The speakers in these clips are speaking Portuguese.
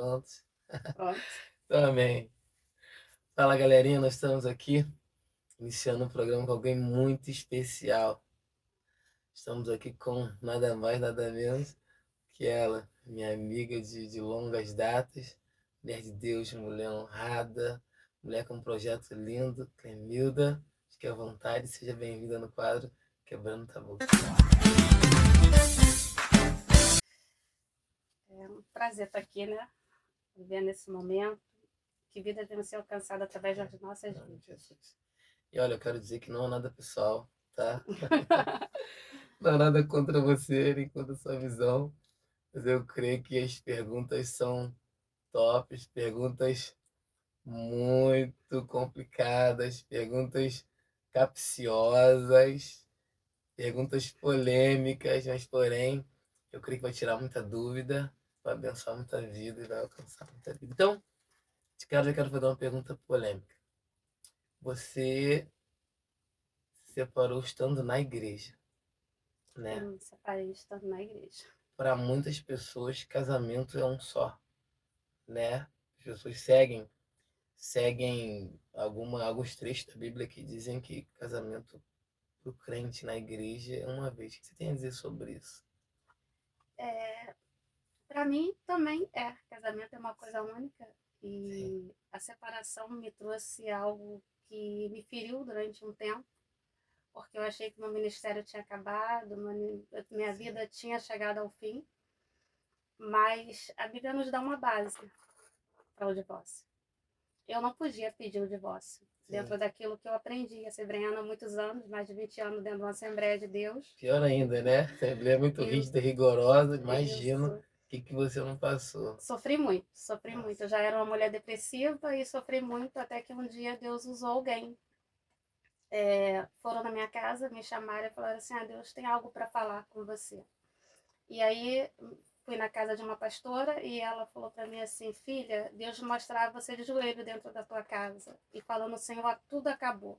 Prontos? Pronto. Também. Fala, galerinha, nós estamos aqui iniciando um programa com alguém muito especial. Estamos aqui com nada mais, nada menos que ela, minha amiga de longas datas, mulher de Deus, mulher honrada, mulher com um projeto lindo, Clemilda. Fique à vontade, seja bem-vinda no quadro Quebrando Tabu. É um prazer estar aqui, né? Vivendo esse momento. Que vida deve ser alcançada através das nossas vidas. Jesus. E olha, eu quero dizer que não é nada pessoal, tá? Não é nada contra você, nem contra a sua visão. Mas eu creio que as perguntas são tops, perguntas muito complicadas, perguntas capciosas, perguntas polêmicas, mas porém eu creio que vai tirar muita dúvida, vai abençoar muita vida e vai alcançar muita vida. Então, já quero fazer uma pergunta polêmica. Você se separou estando na igreja, Eu né? me separei estando na igreja. Para muitas pessoas, casamento é um só, né? As pessoas seguem alguns trechos da Bíblia que dizem que casamento para o crente na igreja é uma vez. O que você tem a dizer sobre isso? Para mim, também é. Casamento é uma coisa única. Sim, E a separação me trouxe algo que me feriu durante um tempo. Porque eu achei que meu ministério tinha acabado, minha sim, vida tinha chegado ao fim. Mas a Bíblia nos dá uma base para o divórcio. Eu não podia pedir o divórcio sim. dentro daquilo que eu aprendi. Assembleiana há muitos anos, mais de 20 anos dentro de uma Assembleia de Deus. Pior ainda, né? A Assembleia é muito E rígida e rigorosa. Imagino o isso. que você não passou. Sofri muito, sofri muito. Nossa. Eu já era uma mulher depressiva e sofri muito até que um dia Deus usou alguém. Foram na minha casa, me chamaram e falaram assim: Deus tem algo para falar com você. E aí fui na casa de uma pastora e ela falou para mim assim: filha, Deus mostrava você de joelho dentro da tua casa e falando: Senhor, tudo acabou.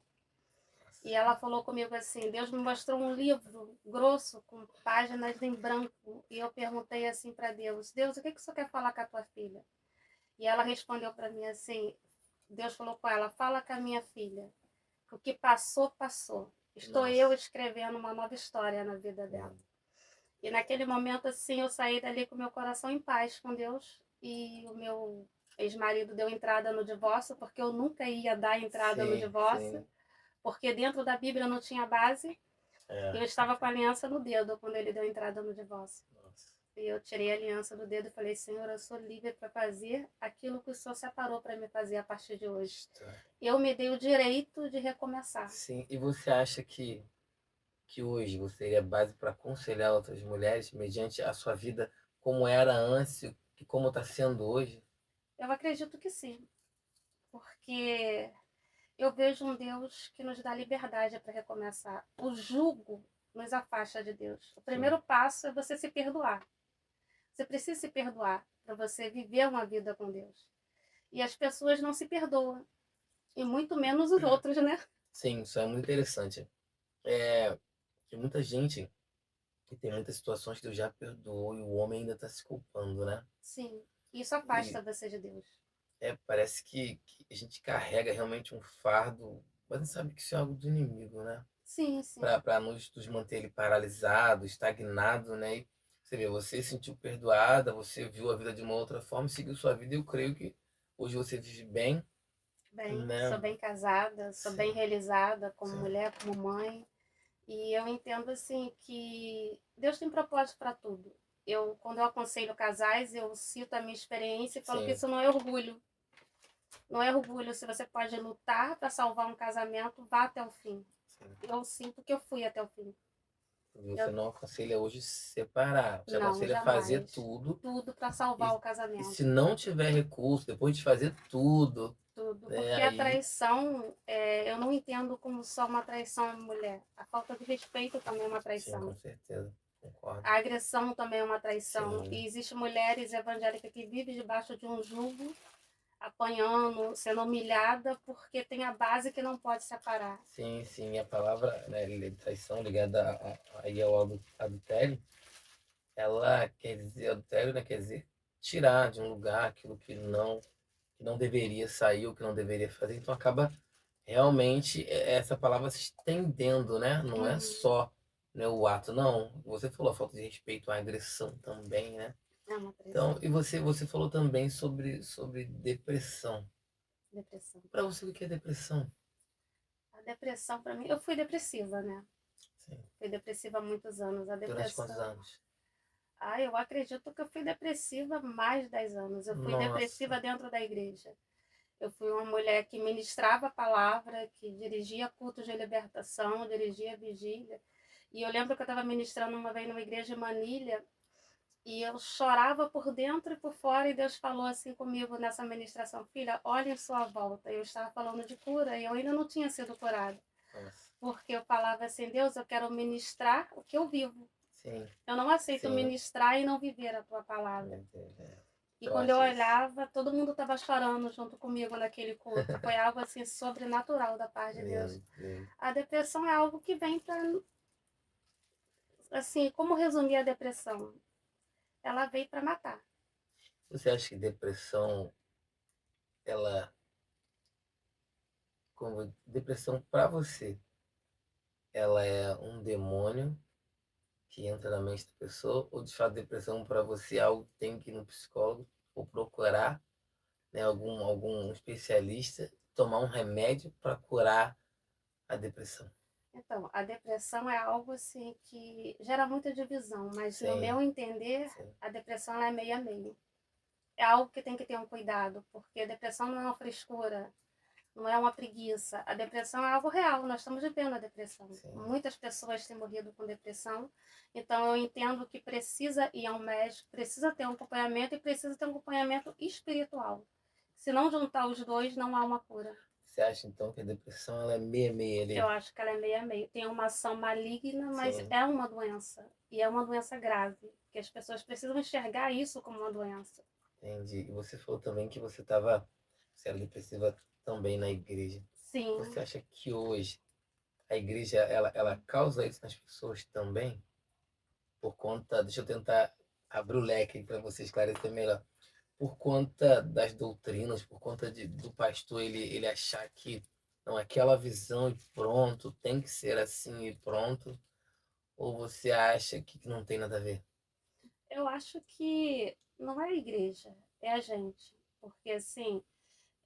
E ela falou comigo assim: Deus me mostrou um livro grosso com páginas em branco. E eu perguntei assim para Deus: Deus, o que você quer falar com a tua filha? E ela respondeu para mim assim: Deus falou com ela: fala com a minha filha, que o que passou, passou. Estou eu Nossa. escrevendo uma nova história na vida dela. E naquele momento, assim, eu saí dali com meu coração em paz com Deus. E o meu ex-marido deu entrada no divórcio, porque eu nunca ia dar entrada no Sim, divórcio, sim. porque dentro da Bíblia não tinha base. E É. eu estava com a aliança no dedo quando ele deu entrada no divórcio. Nossa. E eu tirei a aliança do dedo e falei: Senhor, eu sou livre para fazer aquilo que o Senhor separou para me fazer a partir de hoje. Está. Eu me dei o direito de recomeçar. Sim. E você acha que hoje você teria base para aconselhar outras mulheres mediante a sua vida como era antes e como está sendo hoje? Eu acredito que sim, porque eu vejo um Deus que nos dá liberdade para recomeçar. O jugo nos afasta de Deus. O Sim. primeiro passo é você se perdoar. Você precisa se perdoar para você viver uma vida com Deus. E as pessoas não se perdoam, e muito menos os outros, né? Sim, isso é muito interessante. É, tem muita gente que tem muitas situações que Deus já perdoou e o homem ainda está se culpando, né? Sim, isso E afasta você de Deus. parece que a gente carrega realmente um fardo, mas a gente sabe que isso é algo do inimigo, né? Sim, sim. Para nos manter ele paralisado, estagnado, né? E você vê, você se sentiu perdoada, você viu a vida de uma outra forma, seguiu sua vida e eu creio que hoje você vive bem, Bem, sou né? bem casada, sou bem Sim, realizada como sim, mulher, como mãe. E eu entendo assim que Deus tem propósito para tudo. Quando eu aconselho casais, eu cito a minha experiência e falo que sim, isso não é orgulho. Não é orgulho. Se você pode lutar para salvar um casamento, vá até o fim. sim. Eu sinto que eu fui até o fim. Você Eu, não aconselha hoje se separar, você não, aconselha fazer jamais. tudo Tudo para salvar e, o e se casamento. não tiver recurso, depois de fazer tudo, Tudo. né, Porque a aí, traição, eu não entendo como só uma traição à mulher. A falta de respeito também é uma sim, traição. com certeza, concordo. A agressão também é uma traição. Sim, E existem mulheres evangélicas que vivem debaixo de um jugo, apanhando, sendo humilhada, porque tem a base que não pode separar. sim, sim, a palavra, né, traição ligada aí ao adultério, ela quer dizer, adultério, né, quer dizer tirar de um lugar aquilo que não deveria sair ou que não deveria fazer. Então acaba realmente essa palavra se estendendo, né? Não é Uhum. só, né, o ato, não. Você falou a falta de respeito, a agressão também, né? É uma Então, pressão, e você falou também sobre depressão. depressão. Para você, o que é depressão? A depressão, para mim, eu fui depressiva, né? Sim. Fui depressiva há muitos anos. A Durante quantos depressão. anos? Ah, eu acredito que eu fui depressiva há mais de 10 anos. Eu fui Nossa, depressiva dentro da igreja. Eu fui uma mulher que ministrava a palavra, que dirigia cultos de libertação, dirigia vigília. E eu lembro que eu estava ministrando uma vez numa igreja em Manilha e eu chorava por dentro e por fora. E Deus falou assim comigo nessa ministração: Filha, olhe em sua volta. Eu estava falando de cura e eu ainda não tinha sido curada. nossa. Porque eu falava assim: Deus, eu quero ministrar o que eu vivo. Sim, Eu não aceito sim. ministrar e não viver a tua palavra. Meu Deus, é. E quando eu Forte isso. olhava, todo mundo estava chorando junto comigo naquele culto. Foi algo assim sobrenatural da parte de Deus. Meu Deus. A depressão é algo que vem para, assim, como resumir a depressão? Ela veio para matar. Você acha que depressão, ela, como depressão para você, ela é um demônio que entra na mente da pessoa, ou de fato depressão para você é algo que tem que ir no psicólogo ou procurar, né, algum especialista, tomar um remédio para curar a depressão? Então, a depressão é algo assim que gera muita divisão, mas no Sim, meu entender, sim, a depressão ela é meio a meio. É algo que tem que ter um cuidado, porque a depressão não é uma frescura, não é uma preguiça. A depressão é algo real, nós estamos vivendo a depressão. sim, Muitas pessoas têm morrido com depressão, então eu entendo que precisa ir ao médico, precisa ter um acompanhamento e precisa ter um acompanhamento espiritual. Se não juntar os dois, não há uma cura. Você acha então que a depressão ela é meia-meia Eu ali? acho que ela é meio a meio. Tem uma ação maligna, mas Sim, é uma doença. E é uma doença grave, que as pessoas precisam enxergar isso como uma doença. entendi. E você falou também que você era depressiva também na igreja. Você Sim. acha que hoje a igreja ela causa isso nas pessoas também? Por conta, deixa eu tentar abrir o leque para você esclarecer melhor. Por conta das doutrinas, por conta do pastor ele achar que não, aquela visão e pronto, tem que ser assim e pronto, ou você acha que não tem nada a ver? Eu acho que não é a igreja, é a gente. Porque, assim,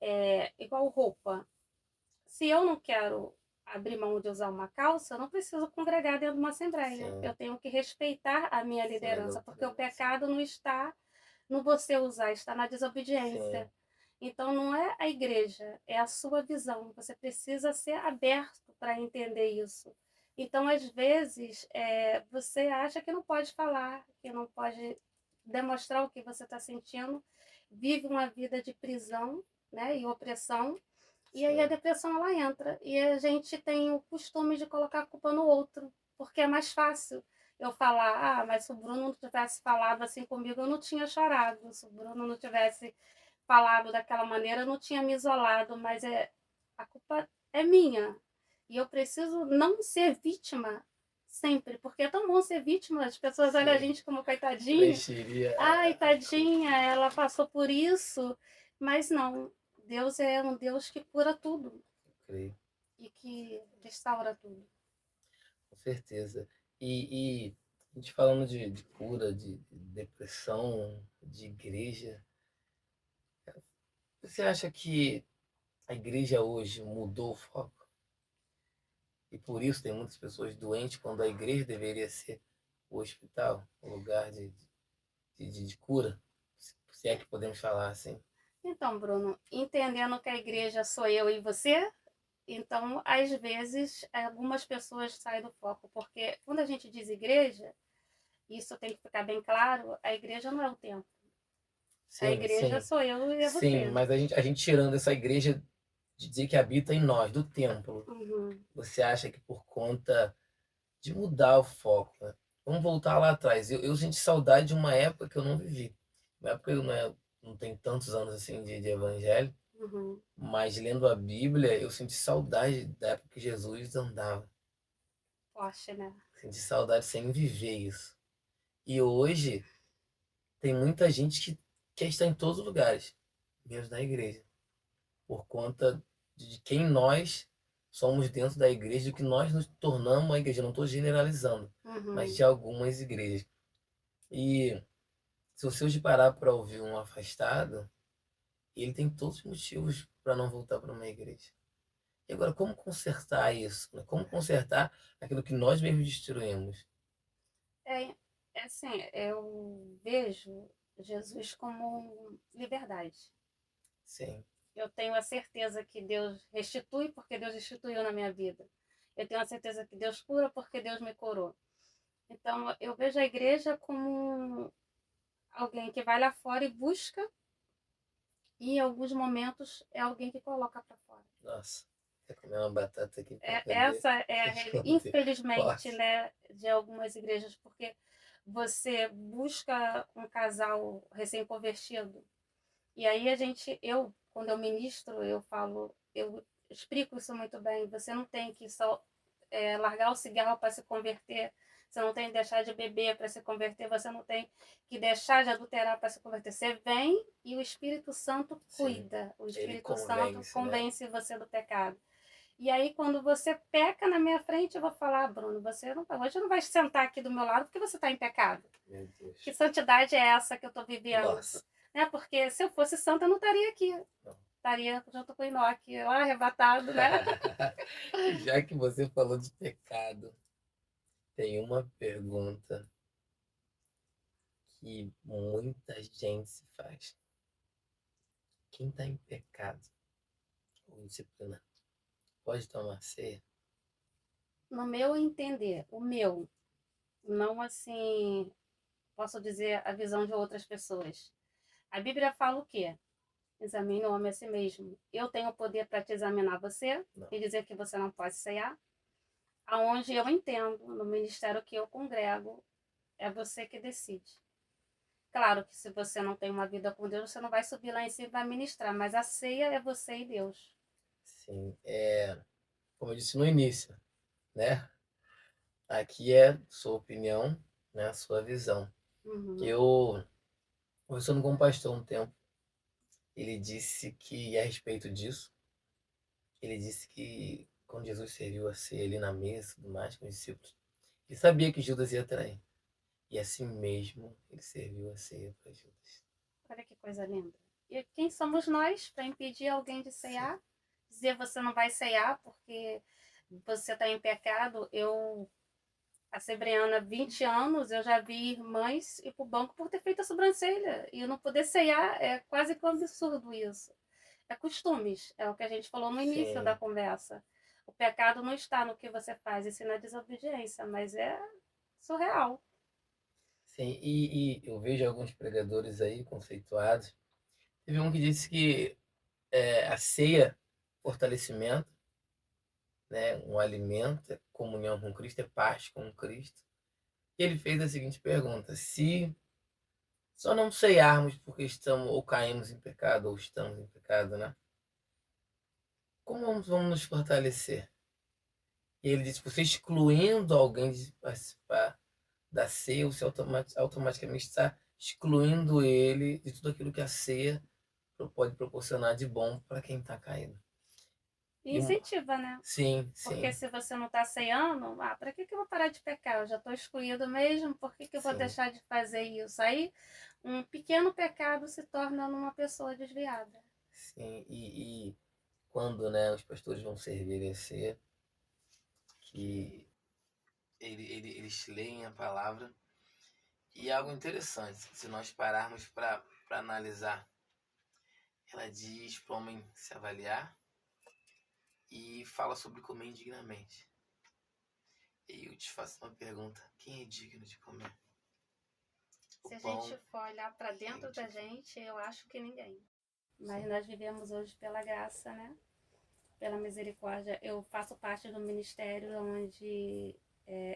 é igual roupa. Se eu não quero abrir mão de usar uma calça, eu não preciso congregar dentro de uma assembleia. Sim, Eu tenho que respeitar a minha sim, a liderança, porque o doutrina, sim. pecado não está no você usar, está na Sim, desobediência. Então, não é a igreja, é a sua visão. Você precisa ser aberto para entender isso. Então, às vezes, você acha que não pode falar, que não pode demonstrar o que você está sentindo, vive uma vida de prisão, né, e opressão, e aí a sim, depressão ela entra. E a gente tem o costume de colocar a culpa no outro, porque é mais fácil eu falar, mas se o Bruno não tivesse falado assim comigo, eu não tinha chorado. Se o Bruno não tivesse falado daquela maneira, eu não tinha me isolado, mas a culpa é minha. E eu preciso não ser vítima sempre, porque é tão bom ser vítima, as pessoas olham a sim. gente como coitadinha. Transferir Ai, a culpa. tadinha, ela passou por isso. Mas não, Deus é um Deus que cura tudo Creio, e que restaura tudo. com certeza. E a gente falando de cura, de depressão, de igreja, você acha que a igreja hoje mudou o foco? E por isso tem muitas pessoas doentes quando a igreja deveria ser o hospital, o lugar de cura, se é que podemos falar assim. Então, Bruno, entendendo que a igreja sou eu e você, então, às vezes, algumas pessoas saem do foco, porque quando a gente diz igreja, isso tem que ficar bem claro, a igreja não é o templo. A Sim, igreja sim, sou eu e é sim, você. mas a gente tirando essa igreja de dizer que habita em nós, do templo, Uhum. você acha que por conta de mudar o foco, né? Vamos voltar lá atrás. Eu senti saudade de uma época que eu não vivi. Uma época eu não tenho tantos anos assim de evangelho, Uhum. mas lendo a Bíblia, eu senti saudade da época que Jesus andava. Forte, né? Senti saudade sem viver isso. E hoje tem muita gente que quer estar em todos os lugares, menos na igreja, por conta de quem nós somos dentro da igreja, do que nós nos tornamos a igreja. Eu não estou generalizando, mas Uhum. de algumas igrejas. E se você hoje parar para ouvir um afastado, ele tem todos os motivos para não voltar para uma igreja. E agora, como consertar isso? Né? Como consertar aquilo que nós mesmos destruímos? É, é assim, eu vejo Jesus como liberdade. Sim, Eu tenho a certeza que Deus restitui porque Deus restituiu na minha vida. Eu tenho a certeza que Deus cura porque Deus me curou. Então, eu vejo a igreja como alguém que vai lá fora e busca, e em alguns momentos é alguém que coloca para fora. nossa, quer comer uma batata aqui para É, poder essa é a responder. infelizmente, Posso? né, de algumas igrejas, porque você busca um casal recém-convertido, e aí quando eu ministro, eu falo, eu explico isso muito bem. Você não tem que só largar o cigarro para se converter, você não tem que deixar de beber para se converter, você não tem que deixar de adulterar para se converter. Você vem e o Espírito Santo Sim, cuida, o ele Espírito Santo convence, né? convence você do pecado. E aí, quando você peca na minha frente, eu vou falar, Bruno, hoje não vai sentar aqui do meu lado porque você está em pecado. Meu Que Deus. santidade é essa que eu estou vivendo? Nossa, Né? Porque se eu fosse santa, eu não estaria aqui. não. Estaria junto com o Enoque, lá arrebatado, né? Já que você falou de pecado, tem uma pergunta que muita gente se faz. Quem está em pecado ou disciplina pode tomar ceia? No meu entender, o meu, não assim, posso dizer a visão de outras pessoas. A Bíblia fala o quê? Examine o homem a si mesmo. Eu tenho o poder para te examinar você Não. e dizer que você não pode ceiar. Aonde eu entendo, no ministério que eu congrego, é você que decide. Claro que se você não tem uma vida com Deus, você não vai subir lá em cima e vai ministrar, mas a ceia é você e Deus. Sim, como eu disse no início, né? Aqui é sua opinião, né? Sua visão. Uhum. Eu, conversando com um pastor um tempo, ele disse que, a respeito disso, ele disse que quando Jesus serviu a ceia ali na mesa, tudo mais, com os discípulos, ele sabia que Judas ia trair. E assim mesmo, ele serviu a ceia para Judas. Olha que coisa linda. E quem somos nós para impedir alguém de Sim, ceiar? Dizer você não vai ceiar porque você está em pecado. Eu, a Sebreana, 20 anos, eu já vi irmãs ir para o banco por ter feito a sobrancelha. E não poder ceiar é quase que um absurdo isso. É costumes, é o que a gente falou no início da sim, conversa. O pecado não está no que você faz, e sim na desobediência, mas é surreal. sim. E eu vejo alguns pregadores aí conceituados. Teve um que disse que a ceia, fortalecimento, né, um alimento, é comunhão com Cristo, é parte com Cristo. E ele fez a seguinte pergunta: se só não ceiarmos porque estamos ou caímos em pecado ou estamos em pecado, né? Como vamos nos fortalecer? E ele disse: você excluindo alguém de participar da ceia, você automaticamente está excluindo ele de tudo aquilo que a ceia pode proporcionar de bom para quem está caído. E E incentiva, né? sim, Porque sim, se você não está ceando, para que eu vou parar de pecar? Eu já estou excluído mesmo, por que eu vou sim, deixar de fazer isso? Aí, um pequeno pecado se torna numa pessoa desviada. sim. E quando, né, os pastores vão servir a ceia, que eles leem a palavra. E algo interessante, se nós pararmos para analisar, ela diz para o homem se avaliar e fala sobre comer indignamente. E eu te faço uma pergunta: quem é digno de comer? O Se a gente pão, for olhar para quem é dentro da digno? gente, eu acho que ninguém. Mas Sim, nós vivemos hoje pela graça, né? Pela misericórdia. Eu faço parte do ministério onde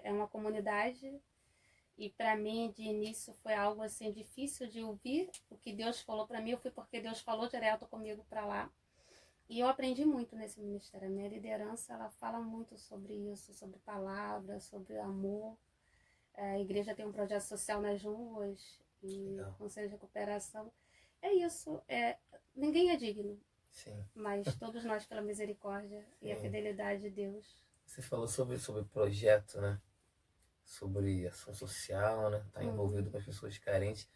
é uma comunidade e para mim de início foi algo assim difícil de ouvir o que Deus falou para mim. Eu fui porque Deus falou direto comigo para lá. E eu aprendi muito nesse ministério. A minha liderança, ela fala muito sobre isso, sobre palavras, sobre amor. A igreja tem um projeto social nas ruas e legal. conselho de recuperação. é isso. Ninguém é digno, Sim. mas todos nós, pela misericórdia e a Sim. fidelidade de Deus. Você falou sobre projeto, né? Sobre ação social, né? Tá envolvido com as pessoas carentes.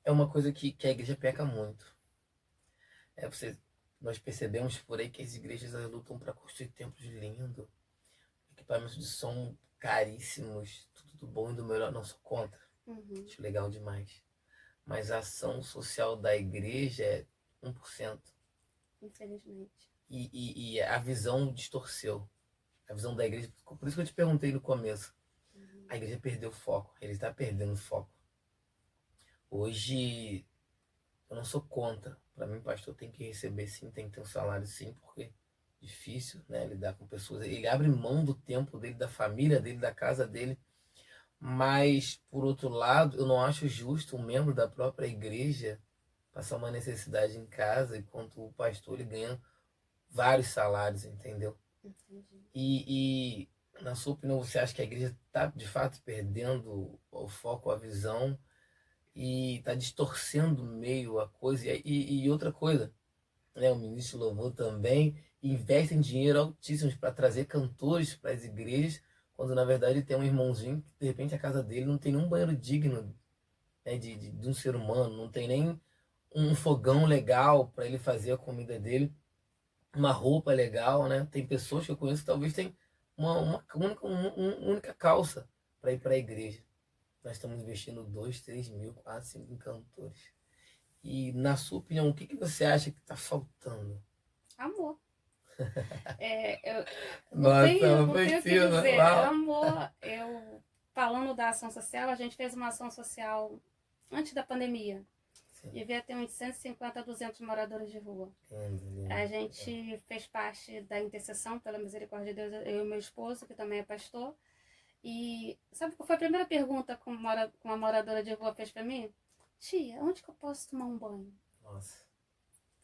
É uma coisa que a igreja peca muito. Nós percebemos por aí que as igrejas elas lutam para construir templos lindos, equipamentos de som caríssimos, tudo do bom e do melhor. Não sou contra, acho legal demais. Mas a ação social da igreja é 1%. Infelizmente. E a visão distorceu. A visão da igreja. Por isso que eu te perguntei no começo. A igreja perdeu o foco. Ele está perdendo o foco. Hoje, eu não sou contra. Para mim, pastor tem que receber sim, tem que ter um salário sim, porque é difícil, né, lidar com pessoas. Ele abre mão do tempo dele, da família dele, da casa dele. Mas, por outro lado, eu não acho justo um membro da própria igreja passar uma necessidade em casa, enquanto o pastor ele ganha vários salários, entendeu? Entendi. E na sua opinião, você acha que a igreja está de fato perdendo o foco, a visão e está distorcendo meio a coisa? E outra coisa, né, o ministro louvor também investe em dinheiro altíssimos para trazer cantores para as igrejas, quando na verdade tem um irmãozinho que de repente a casa dele não tem nenhum banheiro digno, né, de um ser humano, não tem nem um fogão legal para ele fazer a comida dele, uma roupa legal, né? Tem pessoas que eu conheço que talvez tem uma única calça para ir para a igreja. Nós estamos investindo 2, 3 mil, 4, 5 em cantores. E na sua opinião, o que você acha que está faltando? Amor. Eu Nossa, não foi tenho o que fino, dizer. uau. Amor, falando da ação social, a gente fez uma ação social antes da pandemia. Sim. Devia ter uns 150 a 200 moradores de rua. A gente fez parte da intercessão, pela misericórdia de Deus, eu e meu esposo, que também é pastor. E sabe qual foi a primeira pergunta que uma moradora de rua fez para mim? Tia, onde que eu posso tomar um banho? Nossa.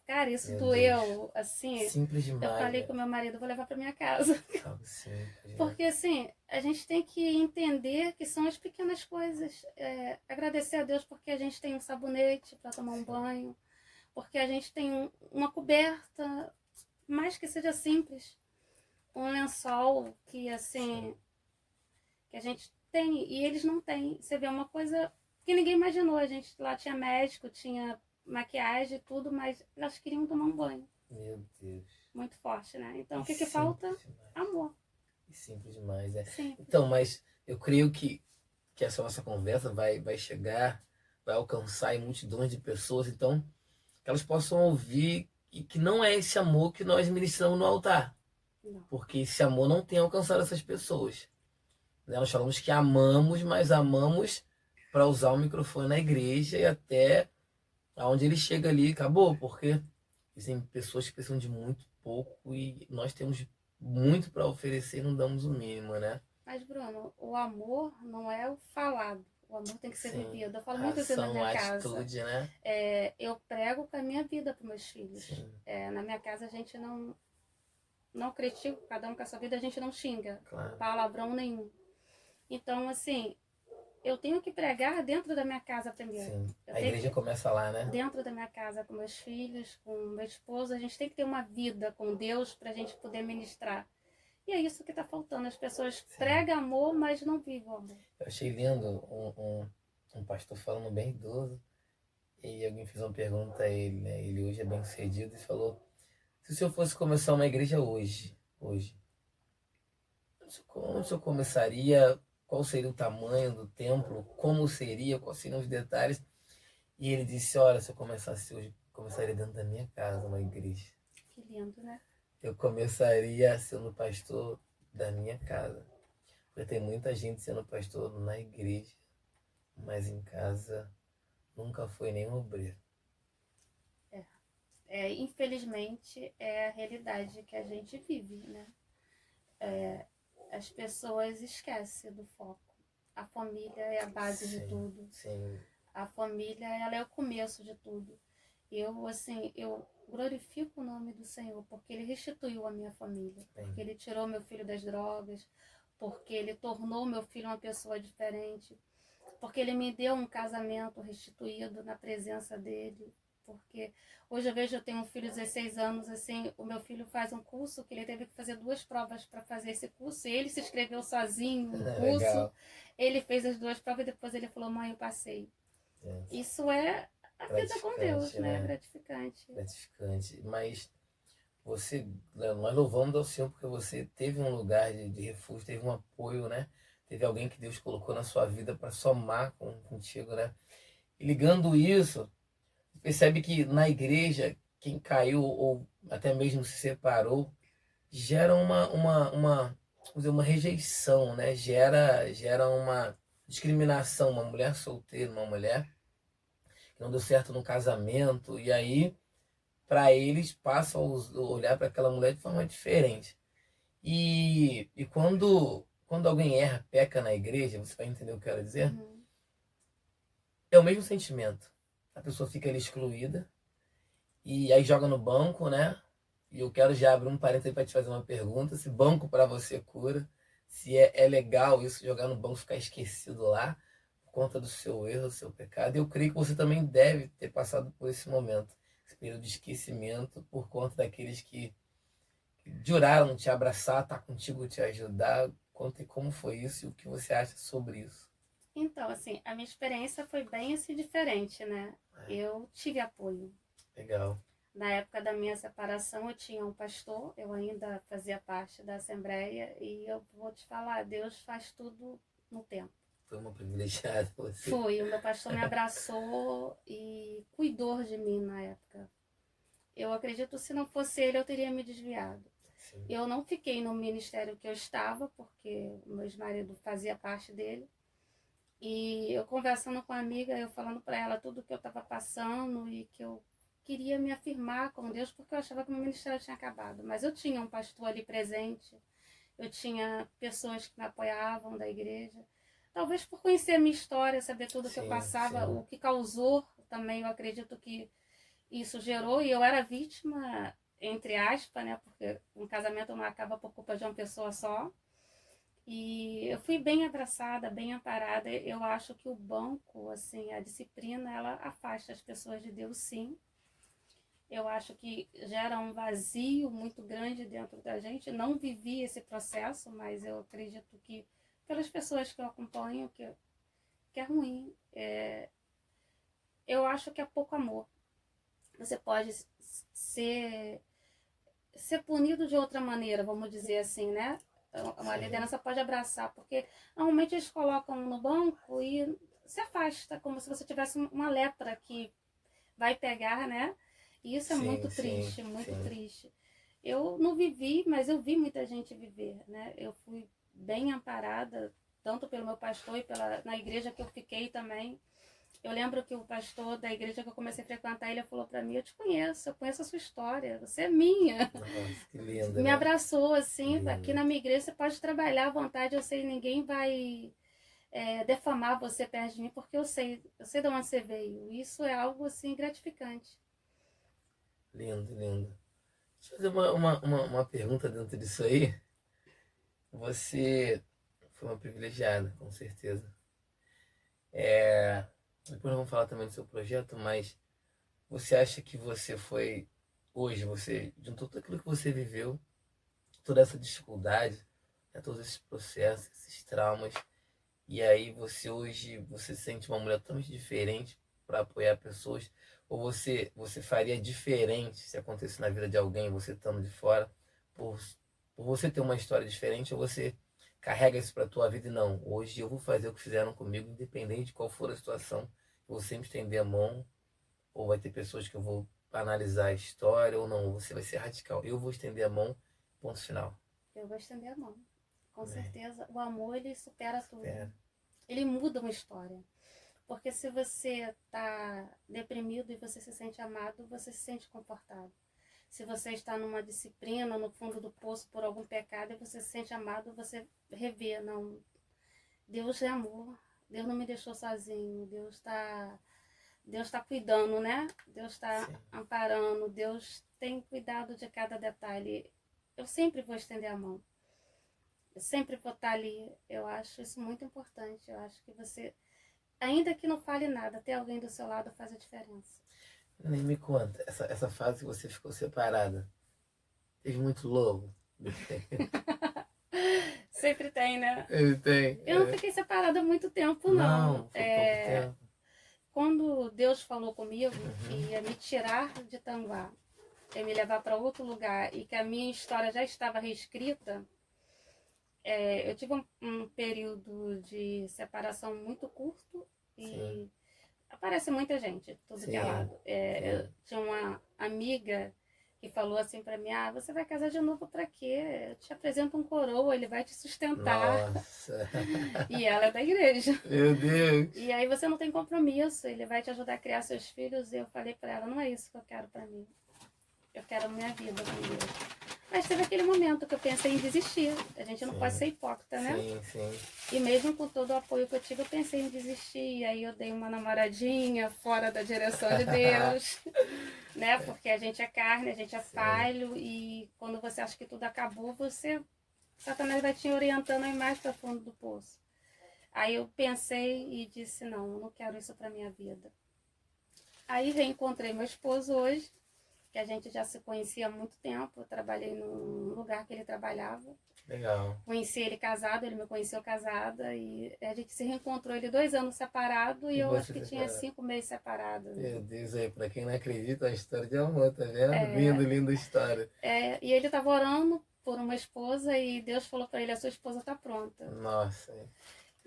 Cara, isso Meu doeu, Deus. assim. Simples demais. Eu falei com meu marido, vou levar para minha casa. Algo simples, né? Porque, assim, a gente tem que entender que são as pequenas coisas. Agradecer a Deus porque a gente tem um sabonete para tomar um banho, porque a gente tem uma coberta, mais que seja simples, um lençol que, assim, que a gente tem e eles não têm. Você vê uma coisa que ninguém imaginou. A gente lá tinha médico, tinha maquiagem e tudo, mas elas queriam tomar um banho. Meu Deus. Muito forte, né? Então, o que falta? Demais. Amor. Simples demais, é. Simples. Então, mas eu creio que essa nossa conversa vai chegar, vai alcançar em multidões de pessoas, então, que elas possam ouvir e que não é esse amor que nós ministramos no altar. Não. Porque esse amor não tem alcançado essas pessoas. Né? Nós falamos que amamos, mas amamos para usar o microfone na igreja e até aonde ele chega ali, acabou, porque existem pessoas que precisam de muito pouco e nós temos muito para oferecer e não damos o mínimo, né? Mas, Bruno, o amor não é o falado. O amor tem que ser vivido. Eu falo muito isso na Ação, minha casa. atitude, né? Eu prego com a minha vida para meus filhos. Na minha casa a gente não critica, cada um com a sua vida, a gente não xinga. Claro. Palavrão nenhum. Então, assim, eu tenho que pregar dentro da minha casa primeiro. Sim. A igreja começa lá, né? Dentro da minha casa, com meus filhos, com meu esposo, a gente tem que ter uma vida com Deus para a gente poder ministrar. E é isso que está faltando. As pessoas pregam amor, mas não vivem o amor. Eu achei lindo um pastor falando bem idoso. E alguém fez uma pergunta a ele, né? Ele hoje é bem sucedido e falou: se o senhor fosse começar uma igreja hoje, onde o senhor começaria? Qual seria o tamanho do templo? Como seria? Quais seriam os detalhes? E ele disse: olha, se eu começasse hoje, começaria dentro da minha casa, uma igreja. Que lindo, né? Eu começaria sendo pastor da minha casa. Porque tem muita gente sendo pastor na igreja, mas em casa nunca foi nem obreiro. Infelizmente, é a realidade que a gente vive, né? As pessoas esquecem do foco. A família é a base de tudo. Sim. A família, ela é o começo de tudo. Eu glorifico o nome do Senhor, porque Ele restituiu a minha família, porque Ele tirou meu filho das drogas, porque Ele tornou meu filho uma pessoa diferente, porque Ele me deu um casamento restituído na presença dEle. porque hoje eu vejo, eu tenho um filho de 16 anos, assim, o meu filho faz um curso que ele teve que fazer 2 provas para fazer esse curso, e ele se inscreveu sozinho no curso, Legal. ele fez as 2 provas e depois ele falou, mãe, eu passei. É. Isso é a vida com Deus, Gratificante, né? né? Gratificante. Gratificante. Mas você, nós louvamos ao Senhor porque você teve um lugar de refúgio, teve um apoio, né? Teve alguém que Deus colocou na sua vida para somar contigo, né? E ligando isso, percebe que na igreja, quem caiu ou até mesmo se separou, gera vamos dizer, uma rejeição, né? Gera uma discriminação, uma mulher solteira, uma mulher que não deu certo no casamento, e aí, para eles, passam a olhar para aquela mulher de forma diferente. E quando alguém erra, peca na igreja, você vai entender o que eu quero dizer? Uhum. É o mesmo sentimento. A pessoa fica ali excluída, e aí joga no banco, né? E eu quero já abrir um parênteses para te fazer uma pergunta: se banco para você cura, se é legal isso, jogar no banco, ficar esquecido lá, por conta do seu erro, do seu pecado. E eu creio que você também deve ter passado por esse momento, esse período de esquecimento, por conta daqueles que juraram te abraçar, estar contigo, te ajudar. Conta como foi isso e o que você acha sobre isso. Então, assim, a minha experiência foi bem assim diferente, né? Eu tive apoio. Legal. Na época da minha separação, eu tinha um pastor, eu ainda fazia parte da Assembleia, e eu vou te falar, Deus faz tudo no tempo. Foi uma privilegiada você. Foi, o meu pastor me abraçou e cuidou de mim na época. Eu acredito, se não fosse ele, eu teria me desviado. Sim. Eu não fiquei no ministério que eu estava, porque o meu ex-marido fazia parte dele. E eu conversando com a amiga, eu falando para ela tudo que eu estava passando e que eu queria me afirmar com Deus, porque eu achava que o meu ministério tinha acabado. Mas eu tinha um pastor ali presente, eu tinha pessoas que me apoiavam da igreja. Talvez por conhecer a minha história, saber tudo que eu passava, Sim. o que causou também, eu acredito que isso gerou, e eu era vítima, entre aspas, né? Porque um casamento não acaba por culpa de uma pessoa só. E eu fui bem abraçada, bem amparada. Eu acho que o banco, assim, a disciplina, ela afasta as pessoas de Deus, sim. Eu acho que gera um vazio muito grande dentro da gente. Não vivi esse processo, mas eu acredito que, pelas pessoas que eu acompanho, que é ruim. Eu acho que é pouco amor. Você pode ser, ser punido de outra maneira, vamos dizer assim, né? Uma liderança pode abraçar, porque normalmente eles colocam no banco e se afasta, como se você tivesse uma lepra que vai pegar, né? E isso é muito triste, muito triste. Eu não vivi, mas eu vi muita gente viver, né? Eu fui bem amparada, tanto pelo meu pastor e na igreja que eu fiquei também. Eu lembro que o pastor da igreja que eu comecei a frequentar, ele falou para mim, eu conheço a sua história, você é minha. Nossa, que linda, Me né? abraçou, assim, Linda. aqui na minha igreja você pode trabalhar à vontade, eu sei, ninguém vai defamar você perto de mim, porque eu sei de onde você veio. Isso é algo, assim, gratificante. Lindo, lindo. Deixa eu fazer uma pergunta dentro disso aí. Você foi uma privilegiada, com certeza. Depois nós vamos falar também do seu projeto, mas você acha que você foi, hoje, você juntou tudo aquilo que você viveu, toda essa dificuldade, né, todos esses processos, esses traumas, e aí você hoje, você se sente uma mulher totalmente diferente para apoiar pessoas, ou você faria diferente se acontecesse na vida de alguém, você estando de fora, por, por você ter uma história diferente, ou você carrega isso para a tua vida e não, hoje eu vou fazer o que fizeram comigo, independente de qual for a situação, eu vou sempre estender a mão, ou vai ter pessoas que eu vou analisar a história, ou não, você vai ser radical, eu vou estender a mão, ponto final. Eu vou estender a mão. Com Amém. certeza, o amor, ele supera tudo. Espera. Ele muda uma história. Porque se você está deprimido e você se sente amado, você se sente confortável. Se você está numa disciplina, no fundo do poço por algum pecado e você se sente amado, você revê, não, Deus é amor, Deus não me deixou sozinho, Deus tá cuidando, né? Deus está amparando, Deus tem cuidado de cada detalhe. Eu sempre vou estender a mão. Eu sempre vou estar ali. Eu acho isso muito importante. Eu acho que você, ainda que não fale nada, ter alguém do seu lado faz a diferença. Nem me conta, essa fase que você ficou separada, teve muito lobo? Sempre tem, né? Ele tem. Eu não fiquei separada há muito tempo, não. Não, foi pouco tempo. Quando Deus falou comigo que Uhum. ia me tirar de Tanguá, ia me levar para outro lugar e que a minha história já estava reescrita, eu tive um período de separação muito curto Sim, e aparece muita gente, tudo que é sim, lado. Eu sim. tinha uma amiga que falou assim para mim: Ah, você vai casar de novo para quê? Eu te apresento um coroa, ele vai te sustentar. Nossa. E ela é da igreja. Meu Deus. E aí você não tem compromisso, ele vai te ajudar a criar seus filhos. E eu falei para ela: Não é isso que eu quero para mim. Eu quero a minha vida com Deus. Mas teve aquele momento que eu pensei em desistir. A gente não pode Sim, ser hipócrita, né? sim, sim. E mesmo com todo o apoio que eu tive, eu pensei em desistir. E aí eu dei uma namoradinha fora da direção de Deus, né? Porque a gente é carne, a gente é Sim. falho. E quando você acha que tudo acabou, Satanás vai te orientando aí mais para fundo do poço. Aí eu pensei e disse: Não, eu não quero isso para minha vida. Aí reencontrei meu esposo hoje, que a gente já se conhecia há muito tempo. Eu trabalhei num lugar que ele trabalhava. Legal. Conheci ele casado, ele me conheceu casada e a gente se reencontrou ele 2 anos separado e E eu acho você que tinha separado? 5 meses separado. Meu Deus, aí, pra quem não acredita, é uma história de amor, tá vendo? Linda, linda história. E ele estava orando por uma esposa e Deus falou para ele: a sua esposa está pronta. Nossa.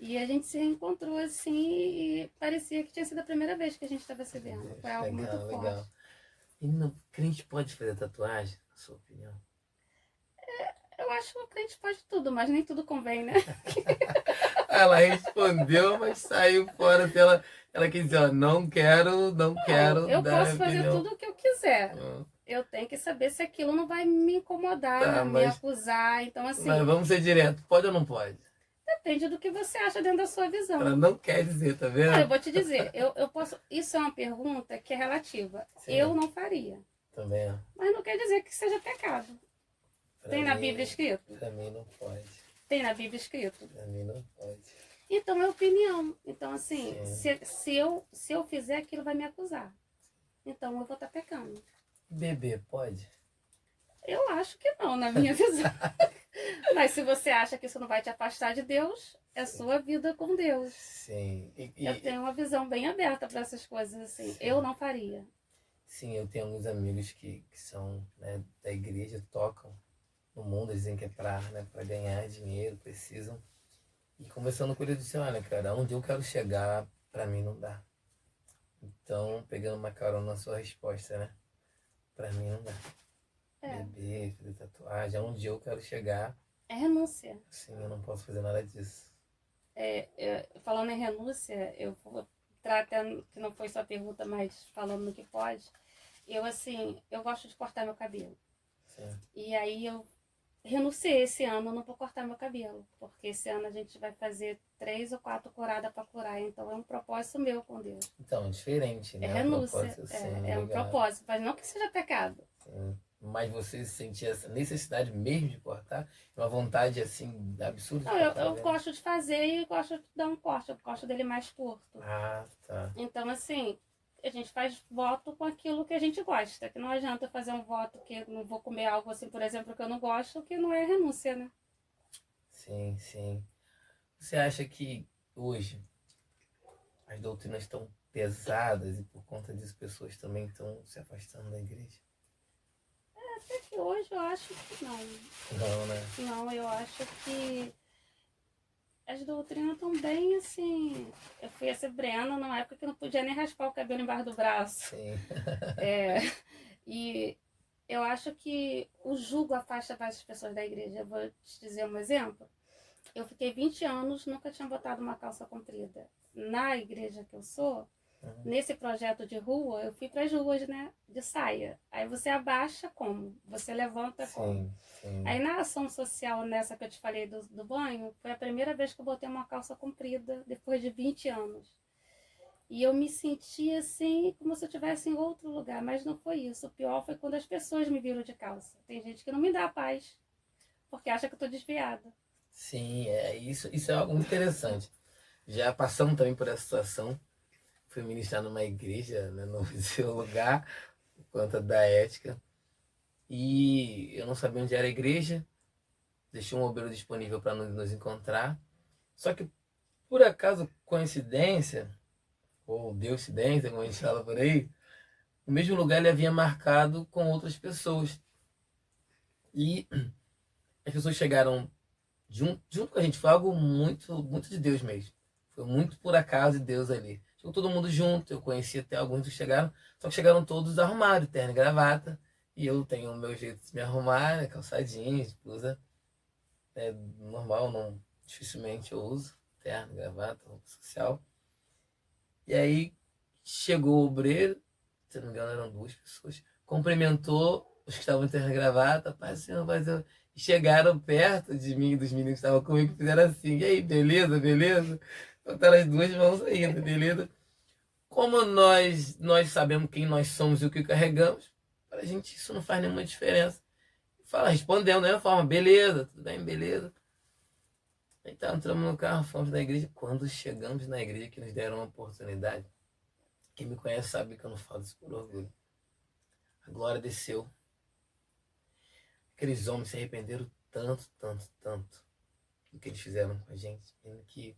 E a gente se reencontrou assim e parecia que tinha sido a primeira vez que a gente estava se vendo. Deus, Foi algo muito legal, forte. legal. E não, crente pode fazer tatuagem, na sua opinião? Eu acho que o crente pode tudo, mas nem tudo convém, né? Ela respondeu, mas saiu fora dela. Ela quis dizer, ó, não quero, não Não, quero eu dar minha posso fazer opinião. tudo o que eu quiser. Hum, Eu tenho que saber se aquilo não vai me Tá, incomodar, me mas acusar. Então, Mas assim, vamos ser direto, pode ou não pode? depende do que você acha dentro da sua Ela visão. não quer dizer, tá Não, eu vendo? vou te dizer, eu posso. Isso é uma pergunta que é relativa. Eu Sim, não faria. também, ó. Mas não quer dizer que seja pecado. Pra Tem na Bíblia mim, escrito? pra mim não pode. Tem na Bíblia escrito. Pra mim não pode. Então é opinião. Então, assim, Sim. se eu fizer aquilo, vai me acusar. Então eu vou estar pecando. Bebê, pode? Eu acho que não, na minha visão. Mas se você acha que isso não vai te afastar de Deus, é Sim. sua vida com Deus. Sim. Eu tenho uma visão bem aberta para essas coisas assim. Sim. Eu não faria. Sim, eu tenho alguns amigos que são, né, da igreja, tocam no mundo, dizem que é pra ganhar dinheiro, precisam. E conversando com ele, eu disse, olha, cara, onde eu quero chegar, pra mim não dá. Então, pegando uma carona na sua resposta, né? Pra mim não dá. É, Beber, fazer tatuagem, onde eu quero chegar, é renúncia. assim, eu não posso fazer nada disso. Falando em renúncia, eu vou tratando que não foi só pergunta, mas falando no que pode. Eu assim, eu gosto de cortar meu cabelo. Sim. E aí eu renunciei esse ano, não vou cortar meu cabelo, porque esse ano a gente vai fazer 3 ou 4 curadas para curar, então é um propósito meu com Deus. Então, é diferente, É né? O renúncia, propósito, sim, é um legal. propósito, mas não que seja pecado. Sim. Mas você sentia essa necessidade mesmo de cortar? Uma vontade, assim, absurda de Não, eu, cortar eu mesmo? gosto de fazer e gosto de dar um corte, eu gosto dele mais curto. Ah, tá. Então, assim, a gente faz voto com aquilo que a gente gosta, que não adianta fazer um voto que eu não vou comer algo assim, por exemplo, que eu não gosto, que não é renúncia, né? Sim, sim. Você acha que hoje as doutrinas estão pesadas e por conta disso pessoas também estão se afastando da igreja? Até que hoje eu acho que não. Não, né? Não, eu acho que as doutrinas estão bem assim. Eu fui essa Brena numa época que não podia nem raspar o cabelo embaixo do braço. Sim. E eu acho que o jugo afasta várias pessoas da igreja. Eu vou te dizer um exemplo. Eu fiquei 20 anos, nunca tinha botado uma calça comprida. Na igreja que eu sou, nesse projeto de rua, eu fui para as ruas, né, de saia. Aí você abaixa como? Você levanta como? Sim, sim. Aí na ação social, nessa que eu te falei do banho, foi a primeira vez que eu botei uma calça comprida, depois de 20 anos. E eu me senti assim, como se eu estivesse em outro lugar, mas não foi isso. O pior foi quando as pessoas me viram de calça. Tem gente que não me dá paz, porque acha que eu estou desviada. Sim, isso é algo muito interessante. Já passamos também por essa situação. fui ministrar numa igreja, né, no seu lugar, por conta da ética. E eu não sabia onde era a igreja, deixei um obreiro disponível para nos encontrar. Só que, por acaso, coincidência, ou deucidência, como a gente fala por aí, o mesmo lugar ele havia marcado com outras pessoas. E as pessoas chegaram junto com a gente, foi algo muito, muito de Deus mesmo. Foi muito por acaso de Deus ali. Chegou todo mundo junto, eu conheci até alguns que chegaram, só que chegaram todos arrumados, terno e gravata. E eu tenho o meu jeito de me arrumar, né, calçadinho, blusa normal, não, dificilmente eu uso terno, gravata, roupa social. E aí chegou o obreiro, se não me engano eram duas pessoas, cumprimentou os que estavam em terno e gravata, paz, senhor, paz, senhor. E chegaram perto de mim, dos meninos que estavam comigo, fizeram assim, e aí, beleza, beleza? Botaram as duas mãos ainda, beleza? Como nós sabemos quem nós somos e o que carregamos, para a gente isso não faz nenhuma diferença. Fala, respondendo da mesma forma, beleza, tudo bem, beleza. Então entramos no carro, fomos na igreja. Quando chegamos na igreja, que nos deram uma oportunidade, quem me conhece sabe que eu não falo isso por orgulho. A glória desceu. Aqueles homens se arrependeram tanto, tanto, tanto do que eles fizeram com a gente, que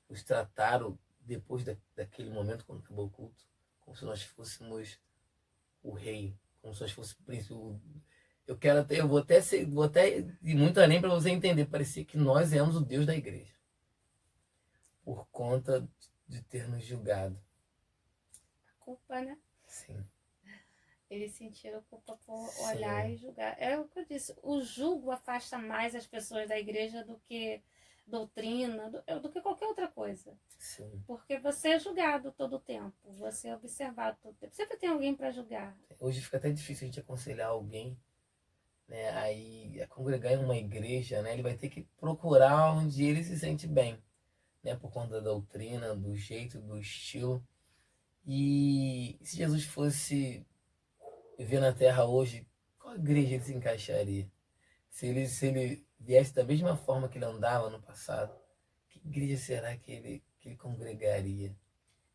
os trataram depois daquele momento, quando acabou o culto, como se nós fôssemos o rei, como se nós fôssemos o príncipe. Eu vou até ir muito além para você entender. Parecia que nós éramos o Deus da igreja, por conta de ter nos julgado. Culpa, né? Sim. Eles sentiram culpa por Sim. olhar e julgar. É o que eu disse, o julgo afasta mais as pessoas da igreja do que doutrina, do que qualquer outra coisa. Sim. Porque você é julgado todo o tempo, você é observado todo o tempo. Sempre tem alguém para julgar. Hoje fica até difícil a gente aconselhar alguém, né, aí a congregar em uma igreja, né, ele vai ter que procurar onde ele se sente bem, né, por conta da doutrina, do jeito, do estilo. E se Jesus fosse viver na Terra hoje, qual igreja ele se encaixaria? Se ele viesse da mesma forma que ele andava no passado, que igreja será que ele congregaria?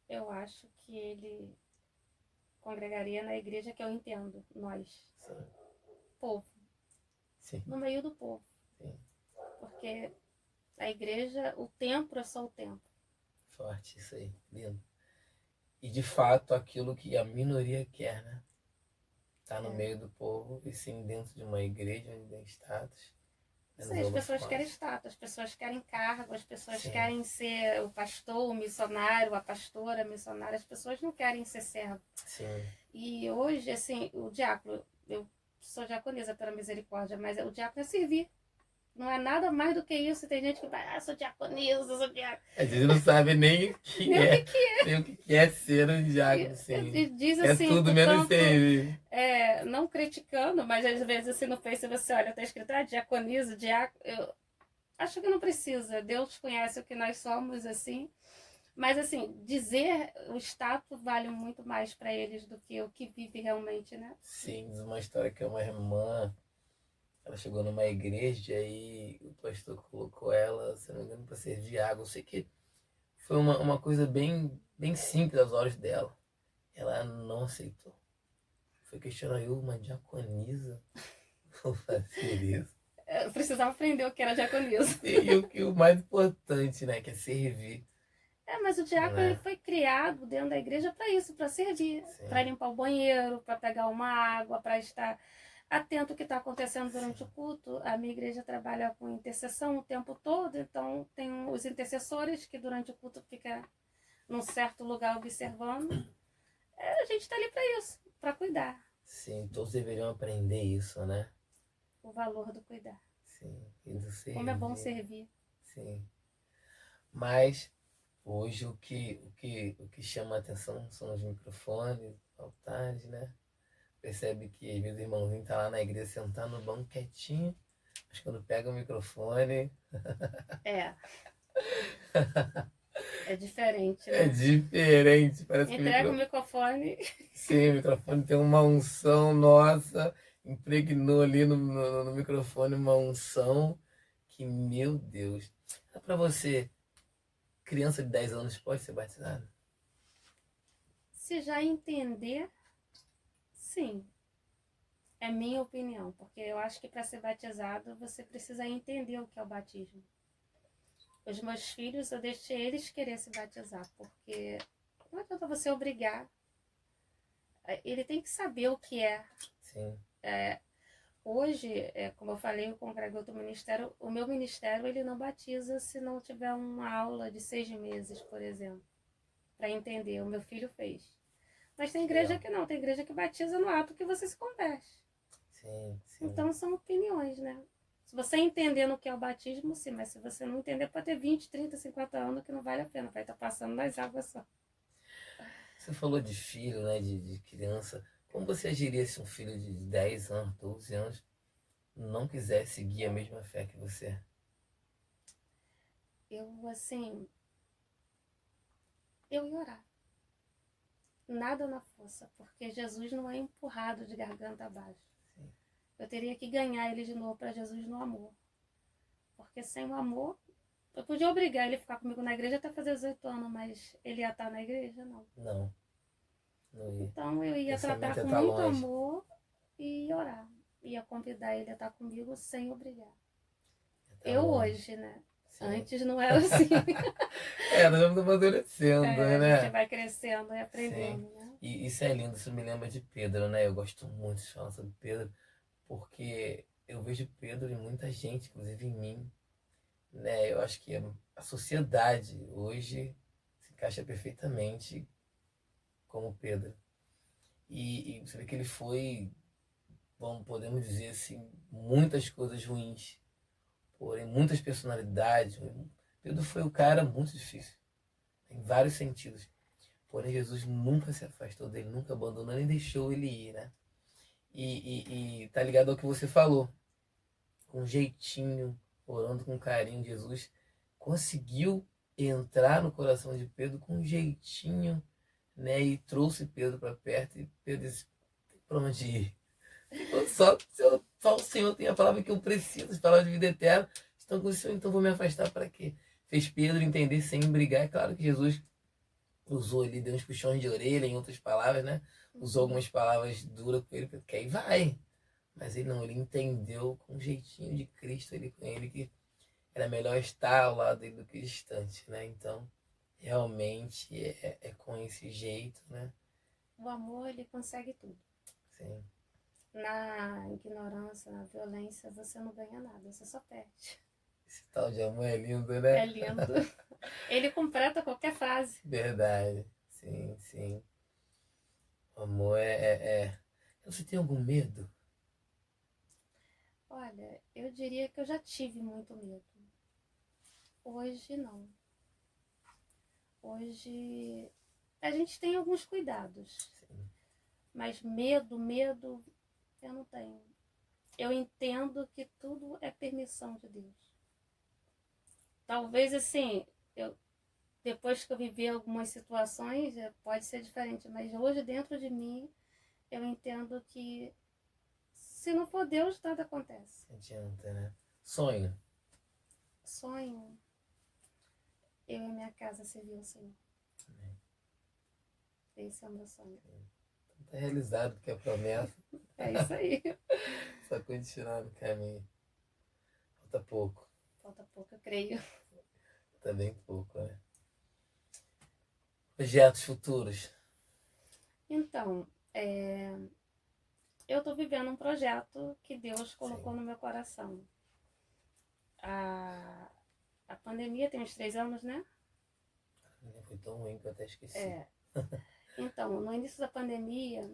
Eu acho que ele congregaria na igreja que eu entendo, nós. Sim. Povo. Sim. No meio do povo. Sim. Porque a igreja, o templo é só o templo. Forte, isso aí, lindo. E de fato aquilo que a minoria quer, né? Tá no meio do povo e sim dentro de uma igreja onde tem status. Sim, as pessoas querem status, as pessoas querem cargo, as pessoas querem ser o pastor, o missionário, a pastora, a missionária, as pessoas não querem ser servo. Sim. E hoje, assim, o diácono, eu sou diaconisa pela misericórdia, mas o diácono é servir. Não é nada mais do que isso. Tem gente que vai, sou diaconisa, sou diácono. A gente não sabe nem o que é. Nem o que é ser um diácono, sim. E diz assim, é tudo menos servir. Não criticando, mas às vezes assim no Face você olha, tá escrito, diaconisa, diácono. Eu acho que não precisa. Deus conhece o que nós somos, assim. Mas assim, dizer o status vale muito mais para eles do que o que vive realmente, né? Sim, diz uma história que uma irmã, ela chegou numa igreja e o pastor colocou ela, se não me engano, para servir água. Eu sei que foi uma coisa bem, bem simples aos olhos dela. Ela não aceitou. Foi questionar eu, uma diaconisa, vou fazer isso. Eu precisava aprender o que era diaconisa. E o mais importante, né, que é servir. Mas o diácono ele foi criado dentro da igreja para isso, para servir, para limpar o banheiro, para pegar uma água, para estar atento ao que está acontecendo durante o culto. A minha igreja trabalha com intercessão o tempo todo, então tem os intercessores que durante o culto fica num certo lugar observando. A gente está ali para isso, para cuidar. Sim, todos deveriam aprender isso, né? O valor do cuidar. Sim, e do servir. Como é bom servir. Sim. Mas hoje o que chama a atenção são os microfones, altares, né? Percebe que às vezes o irmãozinho tá lá na igreja sentado no banco quietinho, mas quando pega o microfone. É diferente, né? É diferente. Parece entrega o microfone. Sim, o microfone tem uma unção nossa, impregnou ali no microfone uma unção que, meu Deus. Para você, criança de 10 anos pode ser batizada? Se já entender, sim. É minha opinião, porque eu acho que para ser batizado você precisa entender o que é o batismo. Os meus filhos, eu deixei eles querer se batizar, porque não adianta você obrigar. Ele tem que saber o que é. Sim. Hoje, como eu falei, eu congrego outro ministério. O meu ministério ele não batiza se não tiver uma aula de 6 meses, por exemplo, para entender. O meu filho fez. Mas tem igreja que não, tem igreja que batiza no ato que você se converte. Sim. Então são opiniões, né? Se você entender no que é o batismo, sim, mas se você não entender, pode ter 20, 30, 50 anos que não vale a pena, vai estar passando nas águas só. Você falou de filho, né? De criança. Como você agiria se um filho de 10 anos, 12 anos não quiser seguir a mesma fé que você? Assim, eu ia orar. Nada na força, porque Jesus não é empurrado de garganta abaixo. Sim. Eu teria que ganhar ele de novo para Jesus no amor. Porque sem o amor, eu podia obrigar ele a ficar comigo na igreja até fazer 18 anos, mas ele ia estar na igreja? Não. Não ia. Então eu ia tratar com Tá muito longe. amor e orar. Ia convidar ele a estar comigo sem obrigar. Tá Eu longe. hoje, né? Sim. Antes não era assim. Nós vamos amadurecendo, né? A gente vai crescendo e aprendendo, Sim. né? E isso é lindo, isso me lembra de Pedro, né? Eu gosto muito de falar sobre Pedro, porque eu vejo Pedro em muita gente, inclusive em mim, né? Eu acho que a sociedade hoje se encaixa perfeitamente como Pedro. E você vê que ele foi, podemos dizer assim, muitas coisas ruins, porém muitas personalidades. Pedro foi um cara muito difícil, em vários sentidos. Porém, Jesus nunca se afastou dele, nunca abandonou, nem deixou ele ir, né? E tá ligado ao que você falou. Com jeitinho, orando com carinho, Jesus conseguiu entrar no coração de Pedro com jeitinho, né? E trouxe Pedro para perto e Pedro disse, para onde ir? Só o Senhor tem a palavra que eu preciso, as palavras de vida eterna estão com o Senhor, então vou me afastar para quê? Fez Pedro entender sem brigar. É claro que Jesus usou ele, deu uns puxões de orelha, em outras palavras, né? Usou algumas palavras duras com ele, porque aí vai. Mas ele não, ele entendeu com um jeitinho de Cristo, ele com ele, que era melhor estar ao lado dele do que distante, né? Então, realmente é com esse jeito, né? O amor, ele consegue tudo. Sim. Na ignorância, na violência, você não ganha nada, você só perde. Esse tal de amor é lindo, né? É lindo. Ele completa qualquer frase. Verdade. Sim, sim. O amor Você tem algum medo? Olha, eu diria que eu já tive muito medo. Hoje não. Hoje a gente tem alguns cuidados. Sim. Mas medo, eu não tenho. Eu entendo que tudo é permissão de Deus. Talvez assim, depois que eu vivi algumas situações, pode ser diferente, mas hoje dentro de mim eu entendo que se não for Deus, nada acontece. Não adianta, né? Sonho. Sonho, eu e minha casa servir o Senhor. Amém. Esse é o meu sonho. Tá realizado, porque é promessa. É isso aí. Só continuar no caminho. Falta pouco. Falta pouco, eu creio. Falta bem pouco, né? Projetos futuros. Então, eu estou vivendo um projeto que Deus colocou Sim. no meu coração. A pandemia tem uns 3 anos, né? Foi tão ruim que eu até esqueci. Então, no início da pandemia,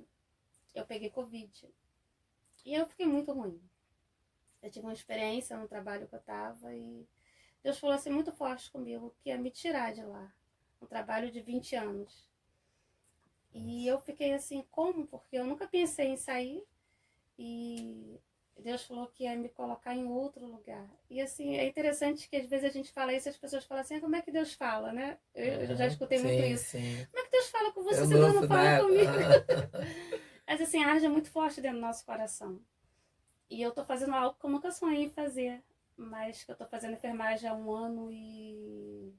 eu peguei Covid. E eu fiquei muito ruim. Eu tive uma experiência no trabalho que eu estava e Deus falou assim muito forte comigo que ia me tirar de lá. Um trabalho de 20 anos. E eu fiquei assim, como? Porque eu nunca pensei em sair. E Deus falou que ia me colocar em outro lugar. E assim, é interessante que às vezes a gente fala isso e as pessoas falam assim, como é que Deus fala, né? Eu já escutei muito isso. Sim. Como é que Deus fala com você se Deus não fala comigo? Mas assim, arde muito forte dentro do nosso coração. E eu tô fazendo algo que eu nunca sonhei em fazer. Mas que eu tô fazendo enfermagem há 1 ano e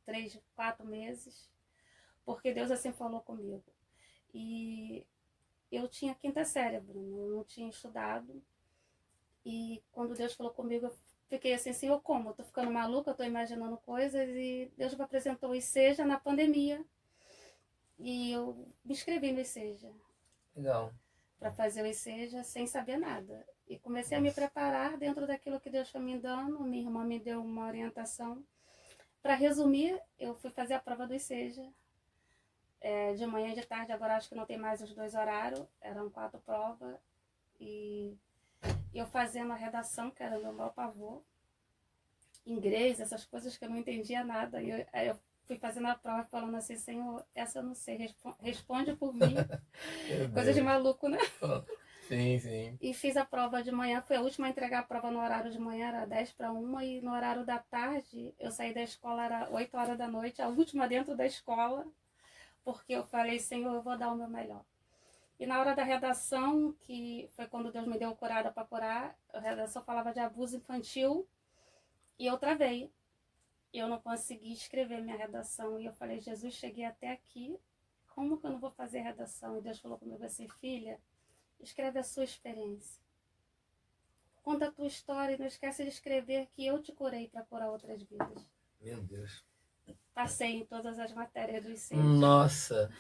3, 4 meses. Porque Deus assim falou comigo. E eu tinha quinta série, Bruno, eu não tinha estudado. E quando Deus falou comigo, eu fiquei assim, Senhor, como? Eu tô ficando maluca, eu tô imaginando coisas. E Deus me apresentou o ICEJA na pandemia. E eu me inscrevi no ICEJA. Legal. Para fazer o ICEJA sem saber nada. E comecei a me Nossa. preparar dentro daquilo que Deus foi me dando. Minha irmã me deu uma orientação. Para resumir, eu fui fazer a prova do ICEJA. De manhã e de tarde, agora acho que não tem mais os 2 horários. Eram 4 provas. E eu fazendo a redação, que era o meu maior pavor. Inglês, essas coisas que eu não entendia nada. E eu fui fazendo a prova falando assim, Senhor, essa eu não sei, responde por mim. Coisa de maluco, né? Sim, sim. E fiz a prova de manhã, foi a última a entregar a prova no horário de manhã, era 10 para 1, e no horário da tarde, eu saí da escola, era 8 horas da noite, a última dentro da escola, porque eu falei, Senhor, eu vou dar o meu melhor. E na hora da redação, que foi quando Deus me deu curada para curar, a redação falava de abuso infantil, e eu travei. Eu não consegui escrever minha redação, e eu falei, Jesus, cheguei até aqui, como que eu não vou fazer a redação? E Deus falou comigo assim, filha, escreve a sua experiência. Conta a tua história e não esquece de escrever que eu te curei para curar outras vidas. Meu Deus. Passei em todas as matérias dos 6. Nossa.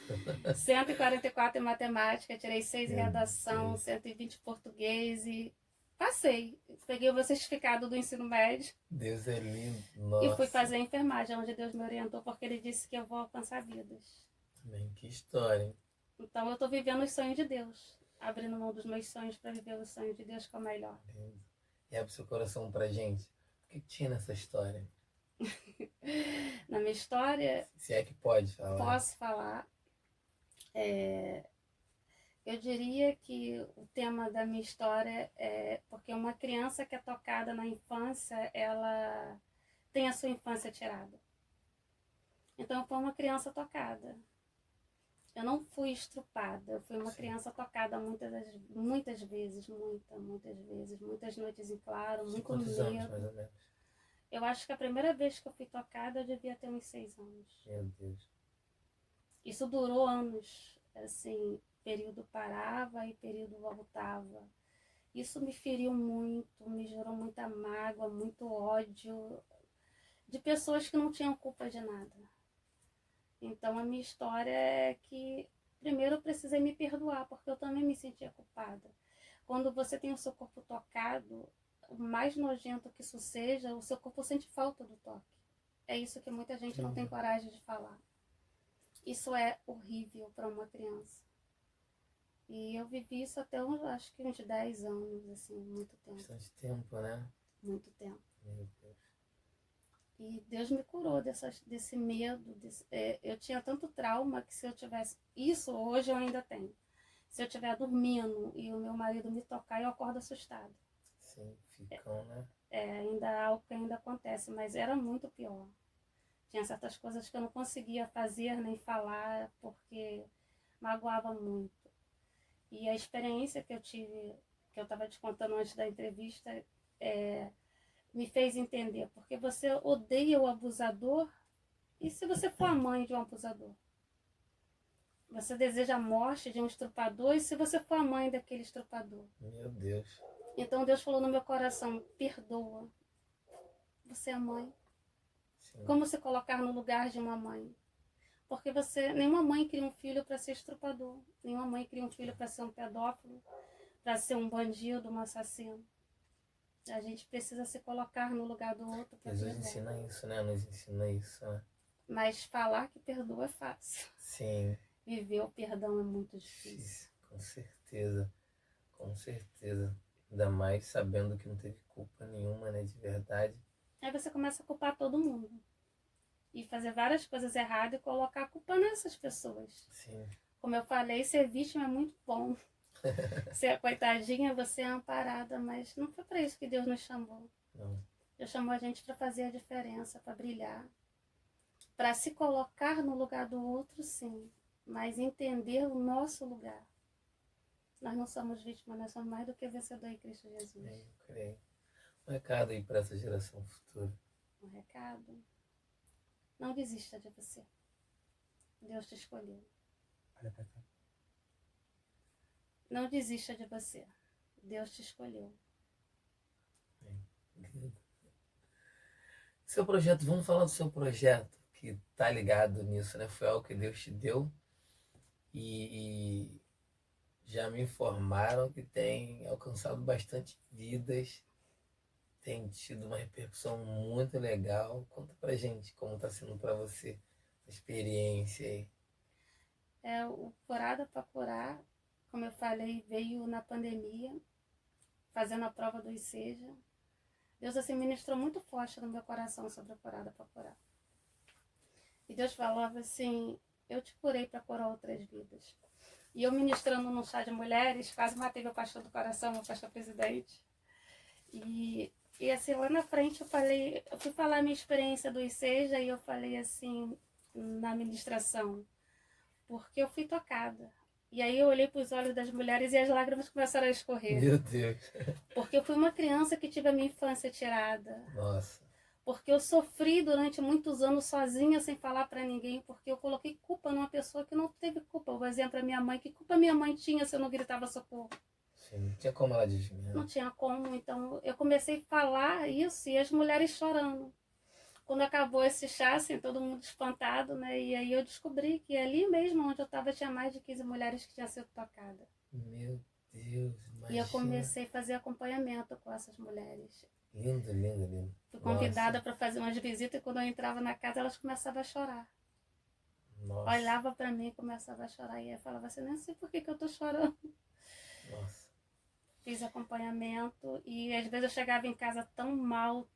144 em matemática, tirei 6 em Meu redação, Deus. 120 em português e passei. Peguei o meu certificado do ensino médio Deus é lindo. e fui Nossa. fazer enfermagem, onde Deus me orientou, porque Ele disse que eu vou alcançar vidas. Amém. Que história, hein? Então eu estou vivendo os sonhos de Deus, abrindo mão dos meus sonhos para viver os sonhos de Deus, que é o melhor. Lindo. E abre seu coração pra gente. O que tinha nessa história? Na minha história, Se é que pode falar. posso falar. Eu diria que o tema da minha história é porque uma criança que é tocada na infância, ela tem a sua infância tirada. Então, eu fui uma criança tocada. Eu não fui estrupada, eu fui uma criança tocada muitas vezes, muitas vezes, muitas noites em claro, muito Quantos anos, medo. mais ou menos? Eu acho que a primeira vez que eu fui tocada, eu devia ter uns 6 anos. Meu Deus. Isso durou anos, assim, período parava e período voltava. Isso me feriu muito, me gerou muita mágoa, muito ódio de pessoas que não tinham culpa de nada. Então a minha história é que primeiro eu precisei me perdoar, porque eu também me sentia culpada. Quando você tem o seu corpo tocado, o mais nojento que isso seja, o seu corpo sente falta do toque. É isso que muita gente não tem coragem de falar. Isso é horrível para uma criança. E eu vivi isso até acho que uns 10 anos, assim, muito tempo. Bastante tempo, né? Muito tempo. Meu Deus. E Deus me curou desse medo. Eu tinha tanto trauma que se eu tivesse... Isso hoje eu ainda tenho. Se eu estiver dormindo e o meu marido me tocar, eu acordo assustada. Sim, ficam, né? Ainda é algo que ainda acontece, mas era muito pior. Tinha certas coisas que eu não conseguia fazer nem falar, porque magoava muito. E a experiência que eu tive, que eu estava te contando antes da entrevista, me fez entender. Porque você odeia o abusador, e se você for a mãe de um abusador? Você deseja a morte de um estrupador, e se você for a mãe daquele estrupador? Meu Deus. Então Deus falou no meu coração, perdoa. Você é mãe. Sim. Como se colocar no lugar de uma mãe? Porque nenhuma mãe cria um filho para ser estrupador. Nenhuma mãe cria um filho para ser um pedófilo, para ser um bandido, um assassino. A gente precisa se colocar no lugar do outro. Jesus ensina isso, né? Nos ensina isso, né? Mas falar que perdoa é fácil. Sim. Viver o perdão é muito difícil. Com certeza. Com certeza. Ainda mais sabendo que não teve culpa nenhuma, né? De verdade. Aí você começa a culpar todo mundo. E fazer várias coisas erradas e colocar a culpa nessas pessoas. Sim. Como eu falei, ser vítima é muito bom. Ser a coitadinha, você é amparada, mas não foi para isso que Deus nos chamou. Não. Deus chamou a gente para fazer a diferença, para brilhar. Para se colocar no lugar do outro, sim. Mas entender o nosso lugar. Nós não somos vítimas, nós somos mais do que vencedor em Cristo Jesus. Eu creio. Um recado aí para essa geração futura. Um recado. Não desista de você. Deus te escolheu. Olha pra cá. não desista de você. Deus te escolheu. Seu projeto, vamos falar do seu projeto, que tá ligado nisso, né? Foi algo que Deus te deu e já me informaram que tem alcançado bastante vidas, tem tido uma repercussão muito legal. Conta pra gente como tá sendo pra você a experiência aí. O Curada para Curar, como eu falei, veio na pandemia, fazendo a prova do ICEJA. Deus assim ministrou muito forte no meu coração sobre a Curada para Curar. E Deus falava assim, eu te curei para curar outras vidas. E eu ministrando num chá de mulheres, quase matei meu pastor do coração, meu pastor presidente. E assim, lá na frente eu fui falar a minha experiência do ICEJA e eu falei assim, na ministração, porque eu fui tocada. E aí eu olhei para os olhos das mulheres e as lágrimas começaram a escorrer. Meu Deus. Porque eu fui uma criança que tive a minha infância tirada. Nossa. Porque eu sofri durante muitos anos sozinha, sem falar para ninguém, porque eu coloquei culpa numa pessoa que não teve culpa. Por exemplo, a minha mãe, que culpa minha mãe tinha se eu não gritava socorro? Sim, não tinha como ela adivinhar. Não tinha como, então eu comecei a falar isso e as mulheres chorando. Quando acabou esse chá, assim, todo mundo espantado, né? E aí eu descobri que ali mesmo onde eu estava tinha mais de 15 mulheres que tinham sido tocadas. Meu Deus, imagina. E eu comecei a fazer acompanhamento com essas mulheres. Lindo, lindo, lindo. Fui convidada para fazer umas visitas e quando eu entrava na casa elas começavam a chorar. Nossa. Olhava para mim e começava a chorar. E eu falava assim, não sei por que eu tô chorando. Nossa. Fiz acompanhamento e às vezes eu chegava em casa tão mal,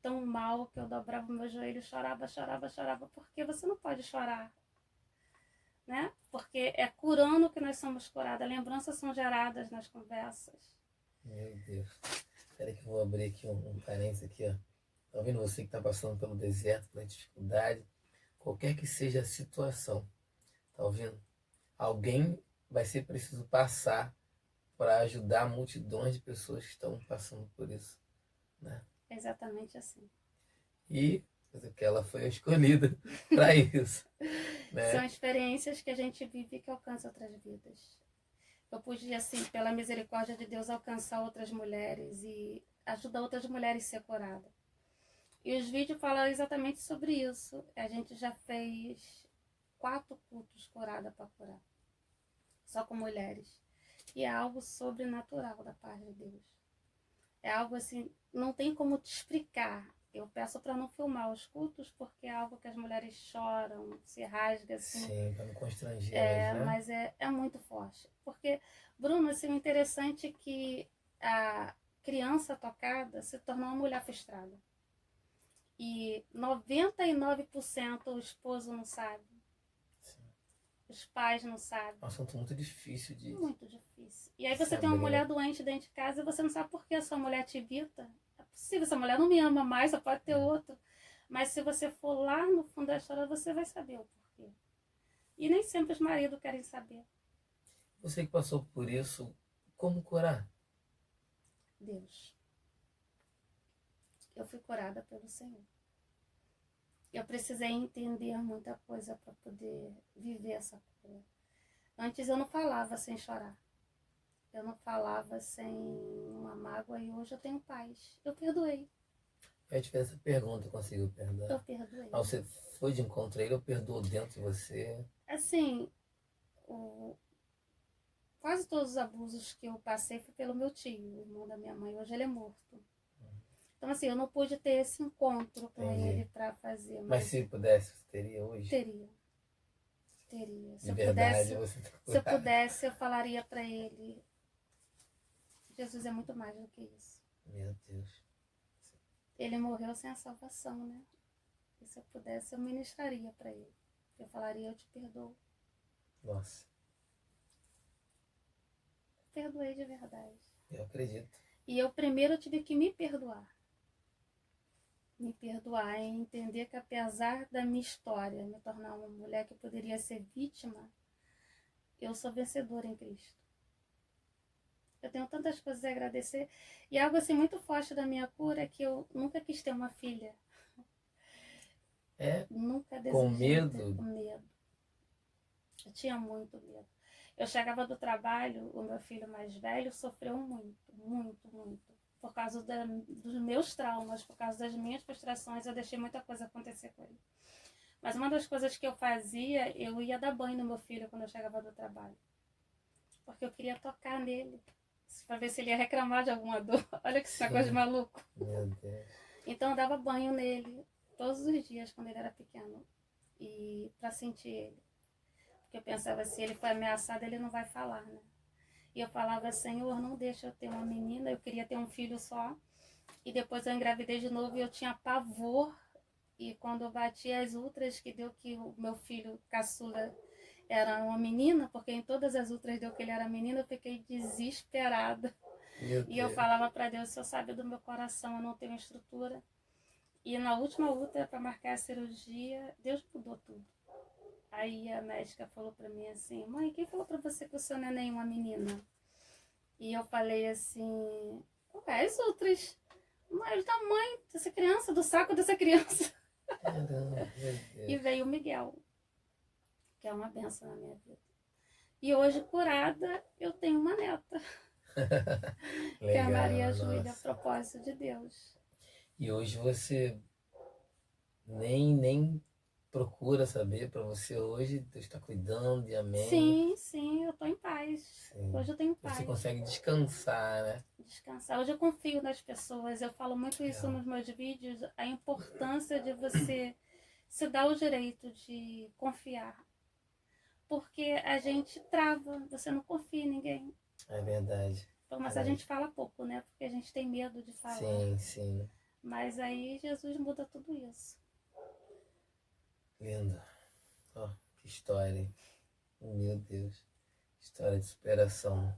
que eu dobrava o meu joelho, chorava, porque você não pode chorar, né? Porque é curando que nós somos curadas, lembranças são geradas nas conversas. Meu Deus. Espera que eu vou abrir aqui um parênteses aqui, ó. Tá vendo você que está passando pelo deserto, pela dificuldade, qualquer que seja a situação, tá ouvindo? Alguém vai ser preciso passar para ajudar multidões de pessoas que estão passando por isso, né? Exatamente assim. E que ela foi escolhida para isso, né? São experiências que a gente vive que alcançam outras vidas. Eu pude, assim, pela misericórdia de Deus, alcançar outras mulheres e ajudar outras mulheres a ser curadas. E os vídeos falam exatamente sobre isso. A gente já fez 4 cultos curada para curar. Só com mulheres. E é algo sobrenatural da parte de Deus. É algo assim, não tem como te explicar. Eu peço para não filmar os cultos, porque é algo que as mulheres choram, se rasga assim. Sim, para não constranger elas, né? Mas é muito forte. Porque, Bruno, assim, o interessante é que a criança tocada se tornou uma mulher frustrada. E 99% o esposo não sabe. Sim. Os pais não sabem. É um assunto muito difícil de... Muito difícil. E aí você tem uma mulher doente dentro de casa e você não sabe por que a sua mulher te evita. É possível, essa mulher não me ama mais, só pode ter outro. Mas se você for lá no fundo da história, você vai saber o porquê. E nem sempre os maridos querem saber. Você que passou por isso, como curar? Deus. Eu fui curada pelo Senhor. Eu precisei entender muita coisa para poder viver essa cura. Antes eu não falava sem chorar. Eu não falava sem uma mágoa e hoje eu tenho paz. Eu perdoei. Eu te fiz essa pergunta, conseguiu perdoar? Eu perdoei. Ah, você foi de encontro a ele ou perdoou dentro de você? Assim, quase todos os abusos que eu passei foi pelo meu tio, o irmão da minha mãe. Hoje ele é morto. Então, assim, eu não pude ter esse encontro com ele para fazer. Mas se pudesse, você teria hoje? Teria. Se eu pudesse, eu falaria para ele: Jesus é muito mais do que isso. Meu Deus. Ele morreu sem a salvação, né? E se eu pudesse, eu ministraria para ele. Eu falaria: eu te perdoo. Nossa. Perdoei de verdade. Eu acredito. E eu primeiro tive que me perdoar. Me perdoar e entender que apesar da minha história me tornar uma mulher que poderia ser vítima, eu sou vencedora em Cristo. Eu tenho tantas coisas a agradecer. E algo assim muito forte da minha cura é que eu nunca quis ter uma filha. É? Nunca desejei. Com medo? Com medo. Eu tinha muito medo. Eu chegava do trabalho, o meu filho mais velho sofreu muito, muito, muito. Por causa dos meus traumas, por causa das minhas frustrações, eu deixei muita coisa acontecer com ele. Mas uma das coisas que eu fazia, eu ia dar banho no meu filho quando eu chegava do trabalho. Porque eu queria tocar nele, para ver se ele ia reclamar de alguma dor. Olha que Sim. negócio de maluco. Meu Deus. Então eu dava banho nele todos os dias quando ele era pequeno. E para sentir ele. Porque eu pensava, se ele foi ameaçado, ele não vai falar, né? E eu falava, Senhor, não deixa eu ter uma menina, eu queria ter um filho só. E depois eu engravidei de novo e eu tinha pavor. E quando eu bati as ultras, que deu que o meu filho caçula era uma menina, porque em todas as ultras deu que ele era menina, eu fiquei desesperada. E eu falava para Deus, o Senhor sabe do meu coração, eu não tenho estrutura. E na última ultra, para marcar a cirurgia, Deus mudou tudo. Aí a médica falou para mim assim, mãe, quem falou para você que o seu neném é uma menina? E eu falei assim, as outras. Mas da mãe dessa criança, do saco dessa criança. Caramba, E veio o Miguel, que é uma benção na minha vida. E hoje, curada, eu tenho uma neta. Legal, que é a Maria Júlia, nossa. propósito de Deus. E hoje você nem procura saber, para você hoje Deus está cuidando e amém. Sim, eu estou em paz. Sim. Hoje eu tenho paz. Você consegue descansar, né? Descansar. Hoje eu confio nas pessoas. Eu falo muito isso nos meus vídeos, a importância de você se dar o direito de confiar. Porque a gente trava, você não confia em ninguém. É verdade. Mas a gente fala pouco, né? Porque a gente tem medo de falar. Sim, sim. Mas aí Jesus muda tudo isso. Lindo. Oh, que história, hein? Meu Deus. História de superação.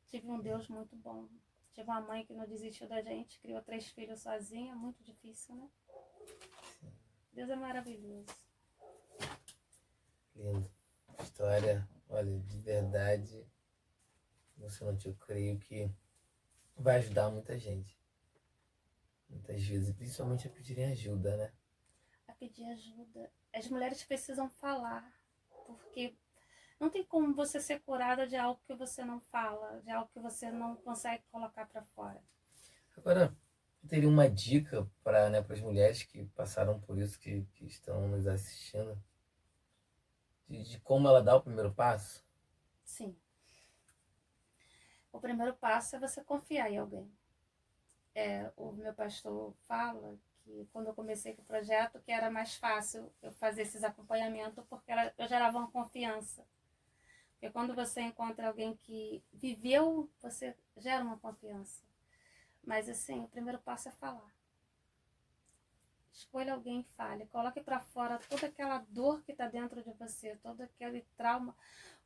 Tive um Deus muito bom. Tive uma mãe que não desistiu da gente, criou 3 filhos sozinha, muito difícil, né? Sim. Deus é maravilhoso. Lindo. História, olha, de verdade, emocionante. Eu creio que vai ajudar muita gente. Muitas vezes, principalmente a pedirem ajuda, né? A pedir ajuda. As mulheres precisam falar, porque não tem como você ser curada de algo que você não fala, de algo que você não consegue colocar para fora. Agora, eu teria uma dica para, né, as mulheres que passaram por isso, que estão nos assistindo, de como ela dá o primeiro passo? Sim. O primeiro passo é você confiar em alguém. O meu pastor fala que quando eu comecei com o projeto, que era mais fácil eu fazer esses acompanhamentos, porque eu gerava uma confiança. Porque quando você encontra alguém que viveu, você gera uma confiança. Mas assim, o primeiro passo é falar. Escolha alguém e fale. Coloque para fora toda aquela dor que está dentro de você, todo aquele trauma.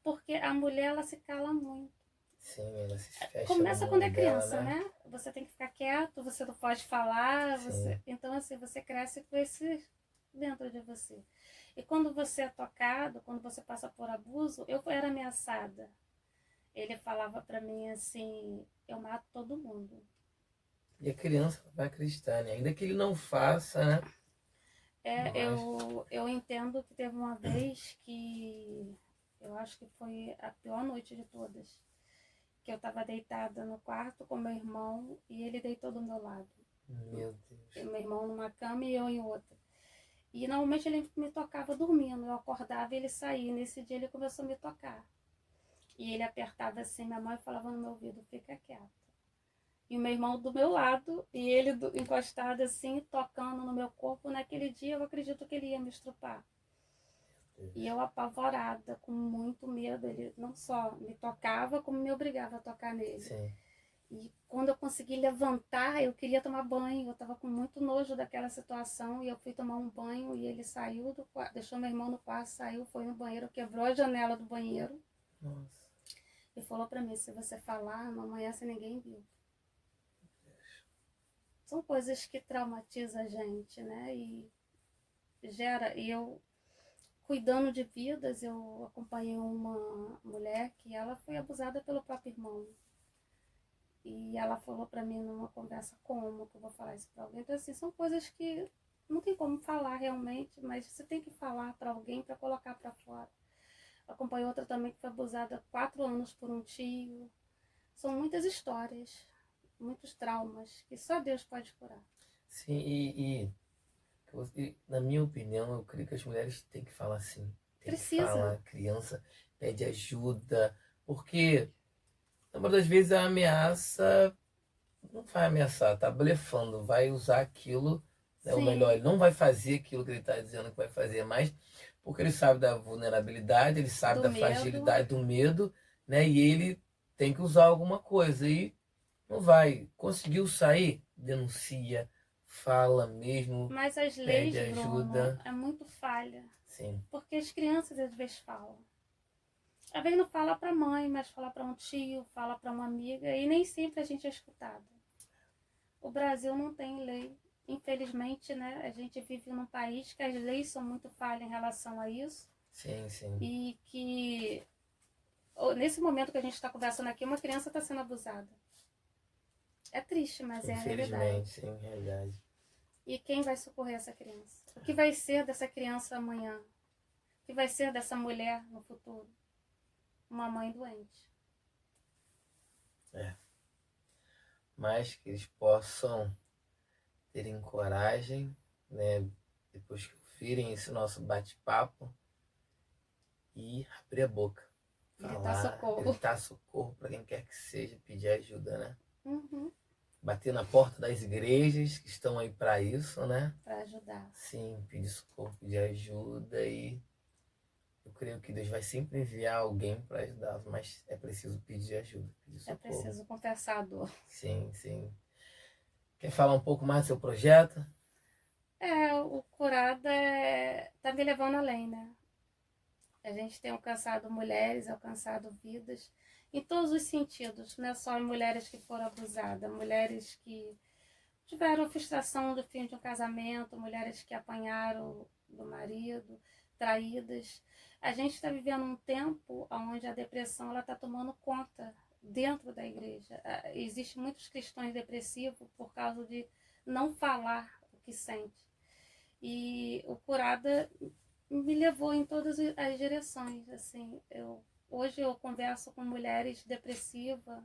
Porque a mulher, ela se cala muito. Sim, ela se fecha. Começa no quando é mundo dela, criança, né? Você tem que ficar quieto, você não pode falar. Então, assim, você cresce com esse dentro de você. E quando você é tocado, quando você passa por abuso, eu era ameaçada. Ele falava para mim assim, eu mato todo mundo. E a criança vai acreditar, né? Ainda que ele não faça, né? Eu entendo que teve uma vez que eu acho que foi a pior noite de todas. Que eu estava deitada no quarto com meu irmão e ele deitou do meu lado. Meu Deus. Meu irmão numa cama e eu em outra. E normalmente ele me tocava dormindo. Eu acordava e ele saía. Nesse dia ele começou a me tocar. E ele apertava assim minha mão e falava no meu ouvido, fica quieta. E o meu irmão do meu lado, e ele encostado assim, tocando no meu corpo. Naquele dia eu acredito que ele ia me estrupar. E eu apavorada, com muito medo. Ele não só me tocava, como me obrigava a tocar nele. Sim. E quando eu consegui levantar, eu queria tomar banho. Eu estava com muito nojo daquela situação. E eu fui tomar um banho e ele saiu do quarto, deixou meu irmão no quarto, saiu, foi no banheiro, quebrou a janela do banheiro. Nossa. E falou para mim, se você falar, amanhã se ninguém viu. São coisas que traumatizam a gente, né? E gera... E eu, cuidando de vidas, eu acompanhei uma mulher que ela foi abusada pelo próprio irmão. E ela falou para mim numa conversa, como que eu vou falar isso para alguém? Então, assim, são coisas que não tem como falar realmente, mas você tem que falar para alguém para colocar para fora. acompanhei outra também que foi abusada há 4 anos por um tio. São muitas histórias, muitos traumas que só Deus pode curar. Sim, na minha opinião, eu creio que as mulheres têm que falar sim. Tem que falar, Precisa. a criança pede ajuda, porque na maioria das vezes a ameaça não vai ameaçar, tá blefando, vai usar aquilo, né, ou melhor, Sim, ele não vai fazer aquilo que ele está dizendo que vai fazer, mas porque ele sabe da vulnerabilidade, ele sabe do da medo. fragilidade, do medo, né, e ele tem que usar alguma coisa, e não vai. Conseguiu sair? Denuncia, fala mesmo, Mas as pede leis, Bruno, ajuda. é muito falha. Sim, Porque as crianças às vezes falam. Às vezes não fala para a mãe, mas fala para um tio, fala para uma amiga, e nem sempre a gente é escutado. O Brasil não tem lei. Infelizmente, né? A gente vive num país que as leis são muito falhas em relação a isso. sim, sim. E que, nesse momento que a gente está conversando aqui, uma criança está sendo abusada. É triste, mas é a realidade. Infelizmente, sim, realidade. E quem vai socorrer essa criança? O que vai ser dessa criança amanhã? O que vai ser dessa mulher no futuro? Uma mãe doente. É. Mas que eles possam terem coragem, né? Depois que ouvirem esse nosso bate-papo e abrir a boca. Gritar Falar, socorro. gritar socorro para quem quer que seja, pedir ajuda, né? Uhum. Bater na porta das igrejas que estão aí para isso, né? Para ajudar. Sim, pedir socorro, pedir ajuda e eu creio que Deus vai sempre enviar alguém para ajudá-los, mas é preciso pedir ajuda, pedir É socorro. preciso confessar a dor. Sim, sim. Quer falar um pouco mais do seu projeto? O curada tá me levando além, né? A gente tem alcançado mulheres, alcançado vidas em todos os sentidos, não é só em mulheres que foram abusadas, mulheres que tiveram frustração do fim de um casamento, mulheres que apanharam do marido, traídas. A gente está vivendo um tempo onde a depressão ela está tomando conta dentro da igreja. Existem muitos cristãos depressivos por causa de não falar o que sente. E o Curada me levou em todas as direções. Assim, hoje eu converso com mulheres depressivas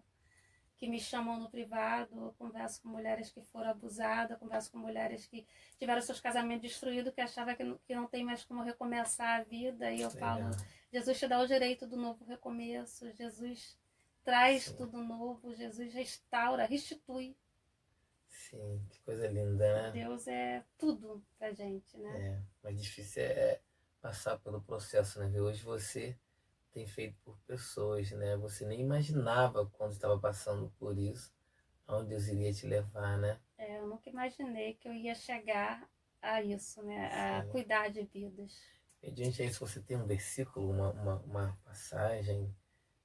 que me chamam no privado, eu converso com mulheres que foram abusadas, converso com mulheres que tiveram seus casamentos destruídos, que achavam que não tem mais como recomeçar a vida. E eu falo, Jesus te dá o direito do novo recomeço, Jesus traz Sim. tudo novo, Jesus restaura, restitui. Sim, que coisa linda, né? Deus é tudo pra gente, né? É, mas difícil é passar pelo processo, né? Hoje você tem feito por pessoas, né? Você nem imaginava quando estava passando por isso, aonde Deus iria te levar, né? Eu nunca imaginei que eu ia chegar a isso, né? A Sim. cuidar de vidas. Mediante a isso, você tem um versículo, uma passagem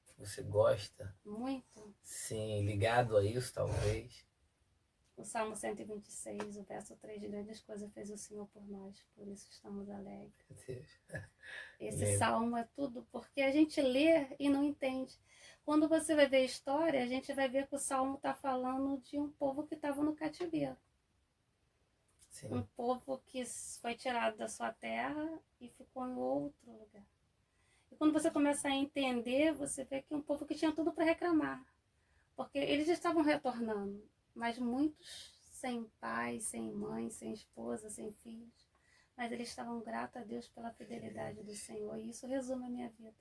que você gosta? Muito. Sim, ligado a isso, talvez. O Salmo 126, o verso 3, de grandes coisas fez o Senhor por nós, por isso estamos alegres. Meu Deus. Esse salmo é tudo, porque a gente lê e não entende. Quando você vai ver a história, a gente vai ver que o salmo está falando de um povo que estava no cativeiro. Sim. Um povo que foi tirado da sua terra e ficou em outro lugar. E quando você começa a entender, você vê que é um povo que tinha tudo para reclamar. Porque eles estavam retornando, mas muitos sem pai, sem mãe, sem esposa, sem filhos. Mas eles estavam gratos a Deus pela fidelidade do Senhor. E isso resume a minha vida.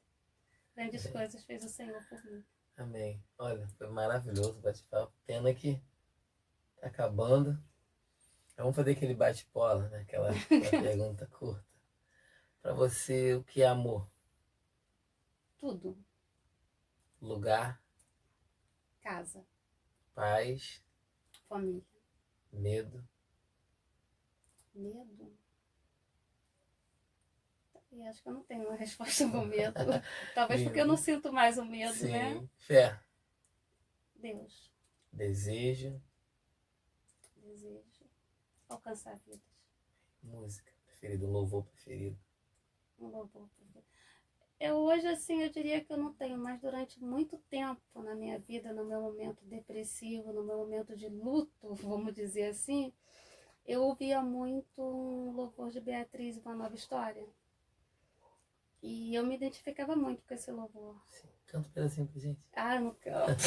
Grandes coisas fez o Senhor por mim. Amém. Olha, foi maravilhoso o bate-papo. Pena que tá acabando. Vamos fazer aquele bate-bola, né? Aquela pergunta curta. Para você, o que é amor? Tudo. Lugar, Casa, paz, família. medo. Medo? E acho que eu não tenho uma resposta para o medo. Talvez porque eu não sinto mais o medo, Sim. né? Fé. Deus. Desejo. Desejo. Alcançar vidas. Música preferida, um louvor preferido. Um louvor. Hoje, assim, eu diria que eu não tenho, mas durante muito tempo na minha vida, no meu momento depressivo, no meu momento de luto, vamos dizer assim, eu ouvia muito um louvor de Beatriz, Uma Nova História. E eu me identificava muito com esse louvor. Sim. Canta um pedacinho pra gente. Ah, não canto.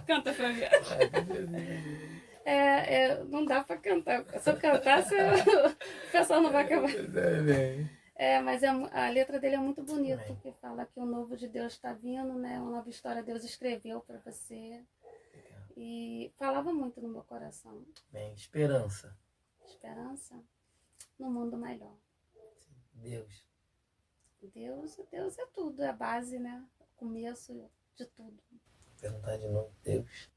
Canta pra mim. Ai, que beleza. Não dá pra cantar. Se eu cantasse, o pessoal não vai acabar. Mas a letra dele é muito bonita, Amém. que fala que o novo de Deus está vindo, né? Uma nova história Deus escreveu para você. Legal. E falava muito no meu coração. Amém. Esperança. Esperança no mundo melhor. Deus. Deus é tudo, é a base, né? O começo de tudo. Vou perguntar de novo. Deus.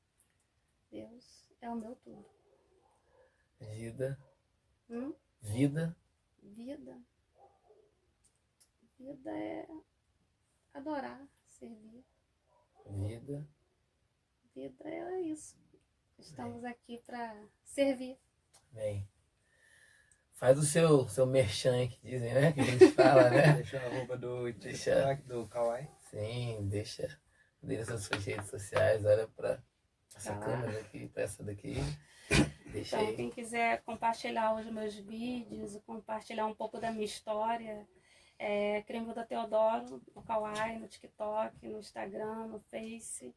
Deus é o meu tudo. Vida. Vida. Vida. Vida é adorar, servir. Vida. Vida é isso. Estamos aqui para servir. Amém. Faz o seu merchan aí, que dizem, né? Que a gente fala, né? Deixa a arroba do TikTok, do Kawaii. Sim, deixa as suas redes sociais, olha para essa câmera aqui, para essa daqui. Deixa Então, aí. quem quiser compartilhar os meus vídeos, compartilhar um pouco da minha história, Cremilda Teodoro, no Kawaii, no TikTok, no Instagram, no Face.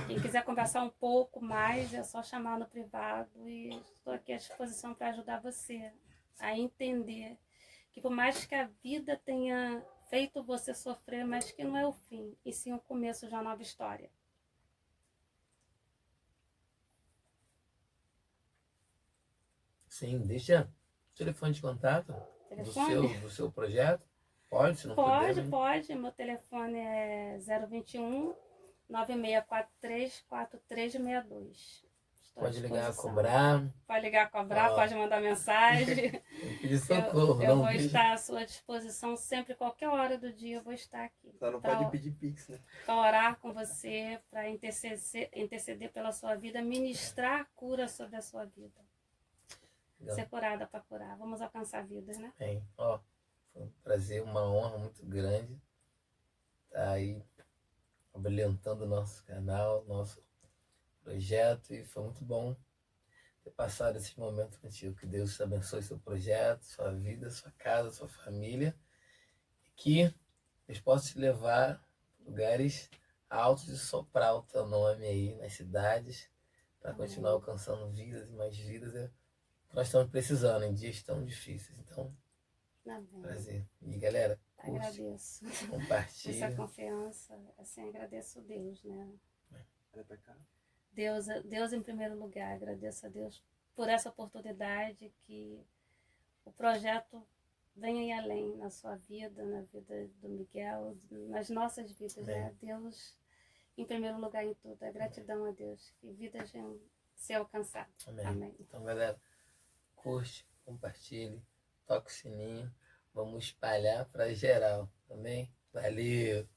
Quem quiser conversar um pouco mais, é só chamar no privado e estou aqui à disposição para ajudar você a entender que por mais que a vida tenha feito você sofrer, mas que não é o fim, e sim o começo de uma nova história. Sim, deixa o telefone de contato do seu projeto. Pode, se não puder. Pode. Meu telefone é 021 9643 4362. Pode ligar a cobrar. Pode ligar a cobrar, pode mandar mensagem. Pedir socorro. Eu vou estar à sua disposição sempre, qualquer hora do dia eu vou estar aqui. Só não pode pedir pix, né? Para orar com você, para interceder pela sua vida, ministrar cura sobre a sua vida. Legal. Ser curada para curar. Vamos alcançar vidas, né? Bem, foi um prazer, uma honra muito grande estar aí abrilhantando o nosso canal, nosso projeto, e foi muito bom ter passado esses momentos contigo. Que Deus abençoe seu projeto, sua vida, sua casa, sua família, e que Deus possa te levar a lugares altos e soprar o teu nome aí nas cidades, para continuar alcançando vidas e mais vidas. Nós estamos precisando em dias tão difíceis. Então, prazer. E galera, curte, agradeço. Compartilha. Essa confiança, assim, agradeço a Deus, né? Deus em primeiro lugar, agradeço a Deus por essa oportunidade, que o projeto venha e além na sua vida, na vida do Miguel, nas nossas vidas, né? Deus em primeiro lugar em tudo. A gratidão a Deus, que vidas venham ser alcançadas. Amém. Então, galera, curte, compartilhe, toca o sininho, vamos espalhar para geral, também. Valeu!